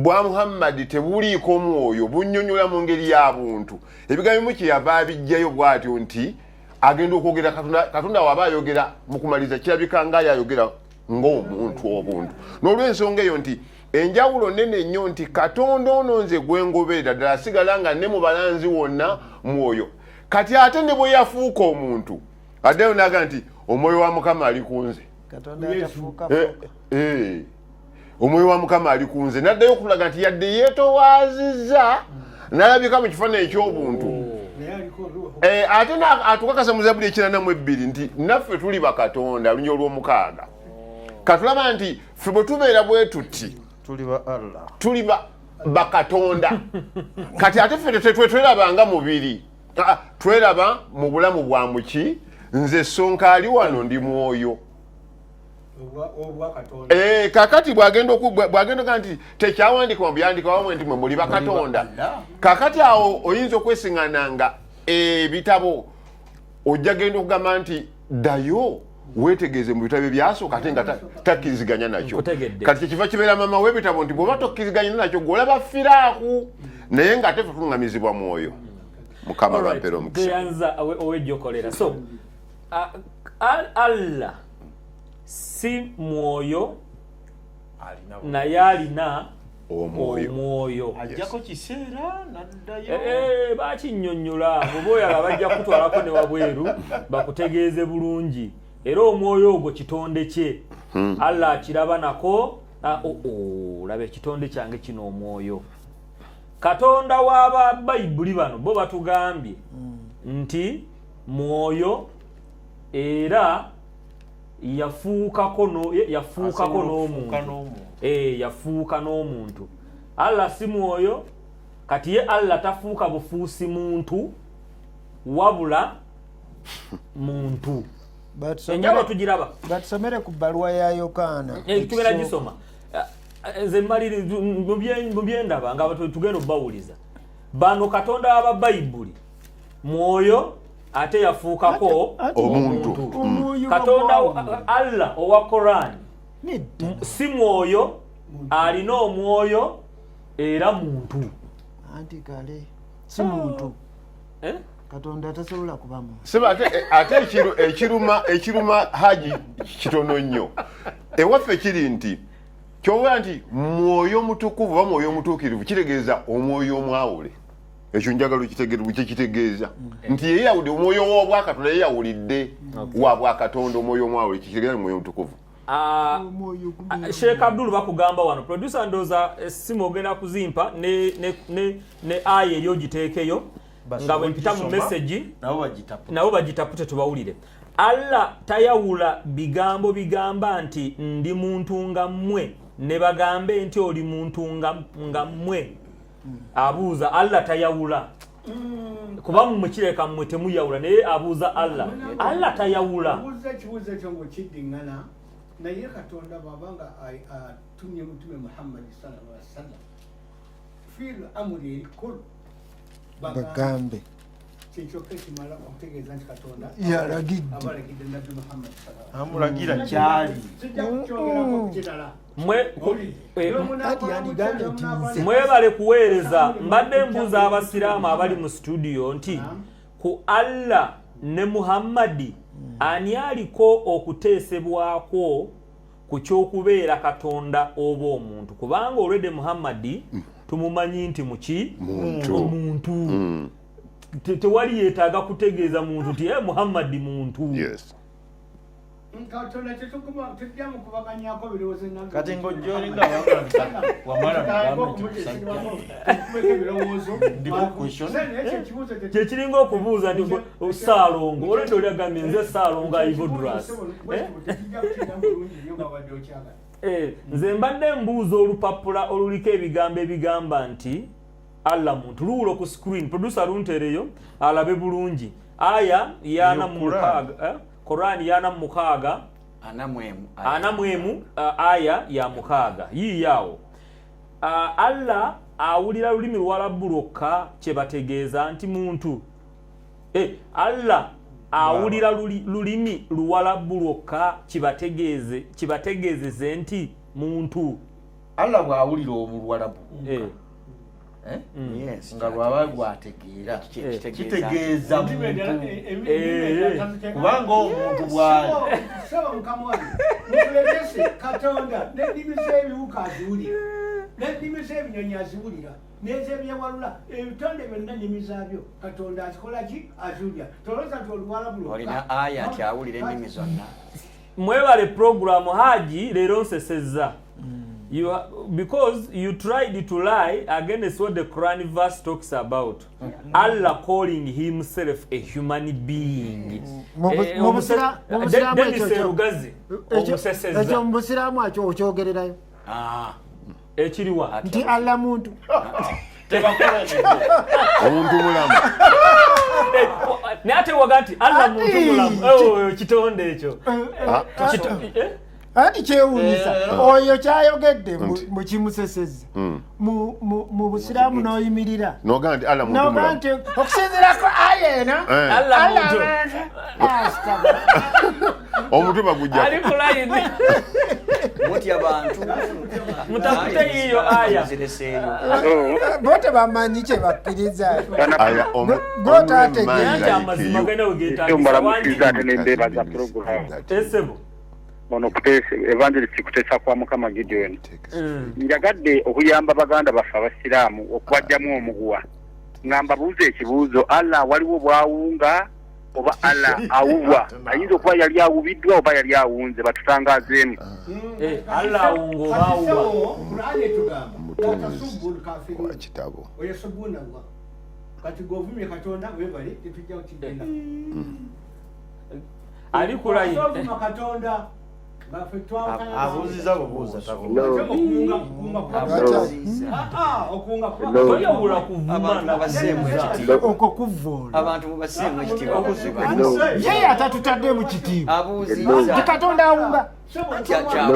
Muhammad tebuliiko mwoyo bunnyonnyola mu ngeri y'abuntu ebigambo bimu kyeyava abijjayo bw'atyo nti agenda okwogera Katonda waba ayogera mu kumaliza kirabika ng'ayayogera ng'omuntu obuntu n'olw'ensonga eyo nti enjawulo nnene nnyo nti Katonda ono nze gwe ngoberera ddala sigala nga ne mu balanzi wonna mwoyo kati ate ne bwe yafuuka omuntu addayo n'aga nti omwoyo wa Mukama ali ku nze omwoyo wa Mukama ali ku nze n'addayo okulaga nti yadde yeetowaazizza n'alabika mu kifaananyi eky'obuntu ate atukakasa mu Zabbuli 42 nti naffe tuli bakatonda lunya olw'omukaaga katulaba nti ffe bwe tubeera bwe tuti tuli bakatonda kati ate ffe twerabanga mubiri tweraba mu bulamu bwa muki nze Sonko ali wano ndi mwoyo kakati bwagenda nti tekyawandika mubyandika wamwe nti mwe muli bakatonda kakati awo oyinza okwesiŋŋana nga ebitabo ojja genda okugamba nti ddayo weetegeeze mu bitabo ebyasooka ate nga takkiriziganya nakyo kati kyekiva kibeera mama w'ebitabo nti bw'oba tokkiriziganya nakyo gw'olaba firaaku naye ng'ate fe tuŋŋamizibwa mwoyo Mukama bampera omukisa owejjokolera so Allah si mwoyo naye alina omwoyo ajjako kiseera naddayo bakinnyonnyola bw'oba oyala bajja kutwalako ne wabweru bakutegeeze bulungi era omwoyo ogwo kitonde kye Allah akiraba nako laba ekitonde kyange kino omwoyo Katonda w'Abayibuli bano bo batugambye nti mwoyo era yafuukako n'omuntu Allah si mwoyo kati ye Allah tafuuka bufuusi muntu wabula muntu enjabo tugiraba batusomere ku bbaluwa ya Yokaana tugenda gisoma nze maliri mu byendaba nga tugenda obbawuliza bano Katonda w'Abayibuli mwoyo ate yafuukako omuntu Katonda Allah owa Quran si mwoyo alina omwoyo era muntu anti kale si muntu Katonda tasobola kuba muntu ate ekiruma haji kitono nnyo ewaffe kiri nti kyowa nti mwoyo mutukuvu oba mwoyo mutuukirivu kitegeeza omwoyo omwawule ekyo njagala kitegeeza nti yeyawudde omwoyo w'obwakatonda yeyawulidde wa bwakatonda omwoyo omwawule kitegeeza mwoyo mutukuvu Sheikh Abdul bakugamba wano producer ndoza simu ogenda kuzimpa ne aya eriyo giteekeyo nga bwempita mu message nabo bagitapute tubawulire Allah tayawula bigambo bigamba nti ndi muntu nga mmwe ne bagambe nti oli muntu nga mmwe abuuza Allah tayawula kuba mu kireka mmwe temuyawula naye abuuza Allah tayawula kibuuzo ekyo ng'okiddingana naye katonda babanga atumye mutume Muhammad sallallahu alaihi wasallam fil amri erikulu bagambe kyekyoka ekimala okutegeeza nti katonda yalagidde abalagidde nabbi Muhammad amulagira kyali sijja kukyogerako kukirala mwebale kuweereza mbadde mbuuza abasiraamu abali mu studio nti ku Allah ne Muhammadi ani aliko okuteesebwako ku kyokubeera katonda oba omuntu kubanga olwedde Muhammadi tumumanyi nti muki omuntu tewali yeetaaga kutegeeza muntu nti Muhammadi muntu katonda tujja mukubaganyako birowoozo kati ng'ojjolinga kyekiringa okubuuza nti Ssaalongo olwedde oli agambye nze Ssaalongo Ivodras nze mbadde mbuuza olupapula oluliko ebigambo ebigamba nti Allah muntu luulo ku screen producer luntereyo alabe bulungi aya yana mukaga Quran yana mukaga anamwemu aya ya mukaga yiyawo Allah awulira lulimi lw'Arabbu lwokka kye bategeeza nti muntu Allah awulira lulimi lw'Arabbu lwokka kibategeezeze nti muntu Allah bw'awulira Oluwalabu nga lwaba lwategeera kitegeeza muntu kubanga omuntu bwali saba mukama wange mukuletese katonda n'ennimi z'ebiwuka aziwulira n'ennimi z'ebinyonyi aziwulira n'ezebyewalula ebitonde byonna ennimi zaabyo katonda azikola ki aziwulira tolowooza nti Oluwalabu lwokka olina aya nti awulira ennimi zonna mwebale programu Haji leero nsesezza because you tried to lie against what the Quran verse talks about. Allah calling himself a human being. Ekyo mu Busiraamu akyo okyogererayo. Ekiriwa nti Allah muntu omuntu mulamu nate wagati Allah muntu mulamu kitonde ekyo ati kyewuunyisa oyo kyayogedde mu kimusesezi mu Busiraamu n'oyimirira noga nti Allah muntu mulamu nti okusinziirako aya eno Allah muntu omutima gujja ali kulayini mutya bantu mutafute hiyo aya bote bamanyi kye bakkiriza aya gotategeera amazima genda ogenda esebo ono kutese evangelist kutesa kwa Mukama Gideon njagadde okuyamba baganda baffe abasiraamu okubajjamu omuguwa ngamba buuze ekibuuzo Allah waliwo bwawunga oba Allah awubwa ayinza okuba yali awubiddwa oba yali awunze batutangazeemu Allah awunga oba awubwa Qur'ani etugamba tasubbu kafiru kitabo oyasubuna Allah kati govumye katonda webale tetujja kukigenda ali kulayini katonda abuuziza bubuuza toyawula kuvuma okwo kuvvoola abantu mubaseemu ekitiibwa ye atatutadde mu kitiibwa abuuziza ti katonda awunga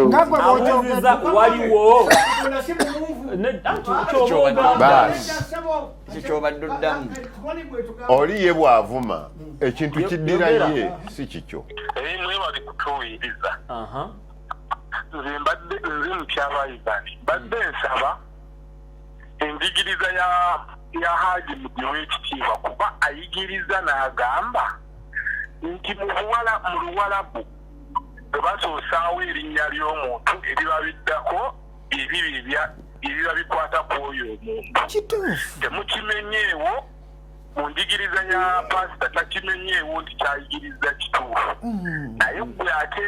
nga gwe abuuziza waliwo kikyobadde oddamu oli ye bw'avuma ekintu kiddira ye si kikyo ebimwe bali kutuwiriza nze mbadde nze mukyabayigani mbadde nsaba enjigiriza ya Haji mugiwe ekitiibwa kuba ayigiriza n'agamba nti mu Luwalabu bwe basoosaawo erinnya ly'omuntu eriba biddako ebiba bikwata ku oyo omuntu temukimenyeewo mu njigiriza ya pasita takimenyeewo nti kyayigiriza kituufu naye gwe ate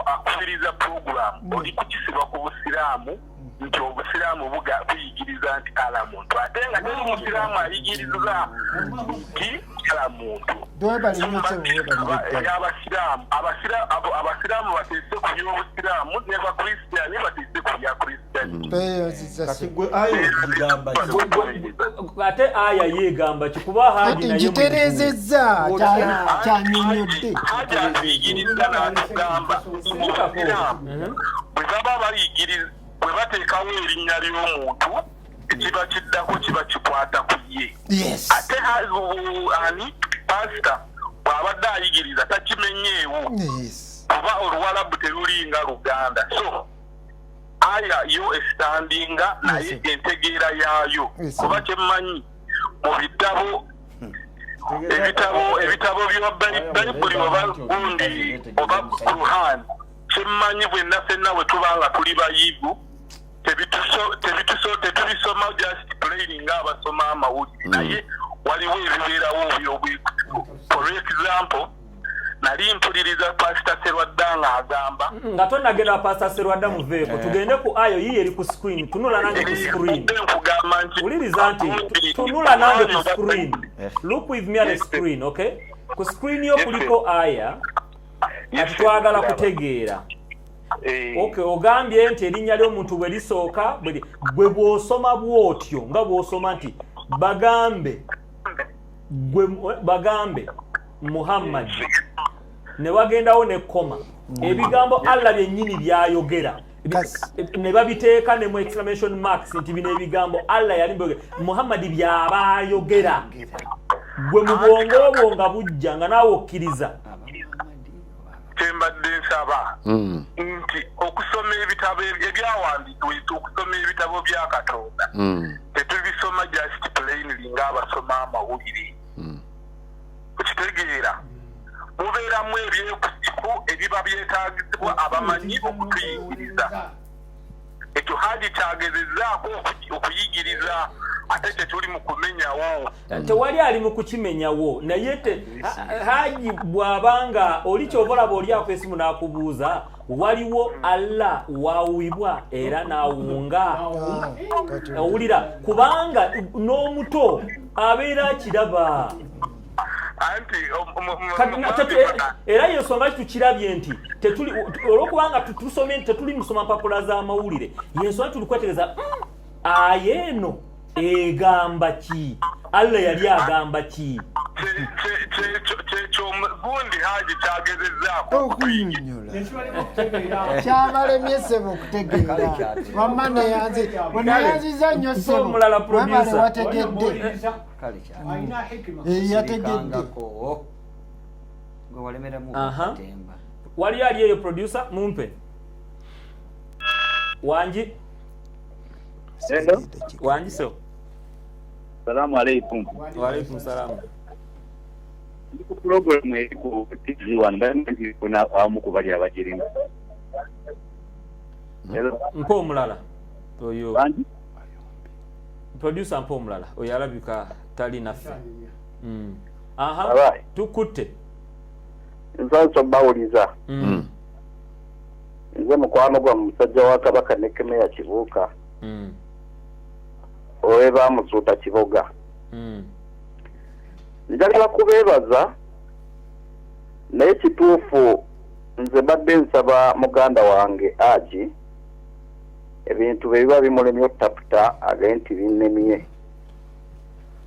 akubiriza puroguramu oli kukisiba ku Busiraamu nti obusiraamu buyigiriza nti ala muntu ate nga teri musiraamu ayigiriza nti ala muntu abasiraamu bateese ku by'obusiraamu ne bakristiani bateese ku bya kristiani ate aya yeegamba kikuba haji naye ngiterezezza kyanyonyodde haji aziyigiriza n'atugamba obusiraamu bwe baba bayigiriza bwe bateekawo erinnya ly'omuntu ekiba kiddako kiba kikwata ku ye ate ani pasita bw'abadde ayigiriza takimenyeewo kuba oluwalabu terulinga luganda so aya yo esitandinga naye entegeera yaayo kuba kyemmanyi mu ebitabo bya bayibuli oba gundi oba Quran kyemmanyi bwenna ffenna bwe tubanga tuli bayivu tetubisoma just plain ng'abasoma amawulire naye waliwo ebibeerawo for example nali mpuliriza pasita Serwadda ng'agamba nga tonnagenda pasita Serwadda muveeko tugende ku ayo yiye eri ku screen tunula nange ku screen wuliriza nti tunula nange ku screen look with me at the screen okay ku screen yo kuliko aya ati twagala kutegeera okay ogambye nti erinnya ly'omuntu bwe lisooka bwe bw'osoma bw'otyo nga bw'osoma nti bagambe Muhammad ne wagendawo ne koma ebigambo Allah byennyini byayogera ne babiteeka ne mu exclamation marks nti bino ebigambo Allah yali mbogera Muhammad byaba ayogera gwe mu bwongo obwo nga bujja nga naawe okkiriza kyembadde nsaba nti okusoma ebitabo ebyawandiikibwa okusoma ebitabo bya Katonda tetubisoma just plainly ng'abasoma amawulire okitegeera mubeeramu ebyekusiku ebiba byetaagizibwa abamanyi okutuyigiriza ekyo haji kyagezezzaako okuyigiriza ate tetuli mu kumenyawo tewali ali mu kukimenyawo naye haji bw'abanga oli kyobalaba oli akwesimu n'akubuuza waliwo Allah waawibwa era n'awunga owulira kubanga n'omuto abeera akiraba era yensonga tukirabye nti olwokubanga tusomye nti tetuli musoma mpapula z'amawulire yensonga tulikwetereza ayeno egamba ki Allah yali agamba ki kyekyo gundi haji kyagezezzaako kyabalemye ssebo okutegeera wamma neyanziza nnyo ssebo mulala producer wategedde yategedde wali ali eyo producer mumpe wanji wanji so salamu alaikum wa alaikum salamu ndi ku program eri ku TV wano bali kuna amu ku bali abajirimu mpo omulala oyo banji producer mpo omulala oyo alabika tali naffe tukutte nsanso bawuliza nze mukwano gwa musajja wa Kabaka ne Kemeya Kibuuka owe bamusuuta Kiboga njagala kubeebaza naye kituufu nze badde nsaba muganda wange Aji ebintu bye biba bimulemye ottaputa agenti binnemye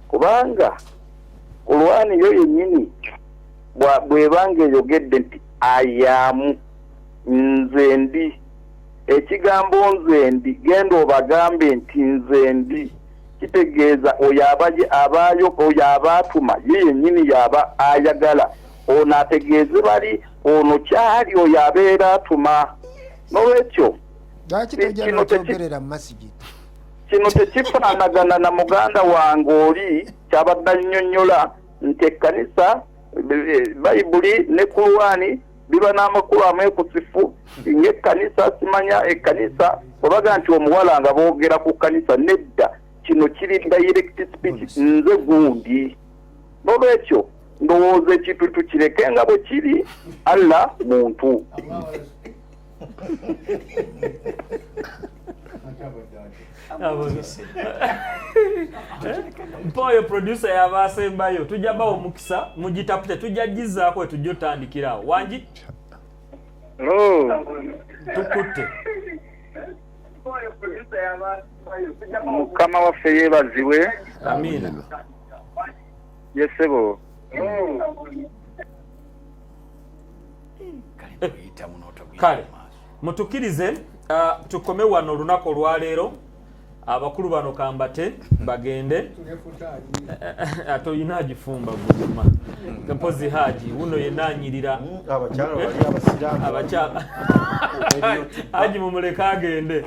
kubanga Qur'ani yo yennyini bwebanga eyogedde nti ayamu nze ndi ekigambo nze ndi genda obagambe nti nze ndi kitegeeza oyo abaatuma ye yennyini yaba ayagala ono ategeeze bali ono kyali oyo abeera atuma n'olwekyo kino tekifaanagana na muganda wange oli kyabadde annyonnyola nti ekkanisa bayibuli ne Qur'ani biba n'amakulu ameekusifu ng'ekkanisa simanya ekkanisa obaga nti omuwala nga boogera ku kkanisa nedda kino kiri direct speech nze gundi n'olwekyo ndowooza ekintu tukireke nga bwe kiri Allah muntu Mpoyo producer yabasembayo tujja bawo omukisa mugitapute tujja gizaako tujja otandikirawo wangi tukutte mukama waffe yeebazibwe amina yesebo kale mutukirize tukome wano olunaku olwaleero abakulu bano kambate bagende ate oyina agifumba guma mpozi haji uno yenanyirira abakyala bali abasiraamu abakyala haji mumuleka agende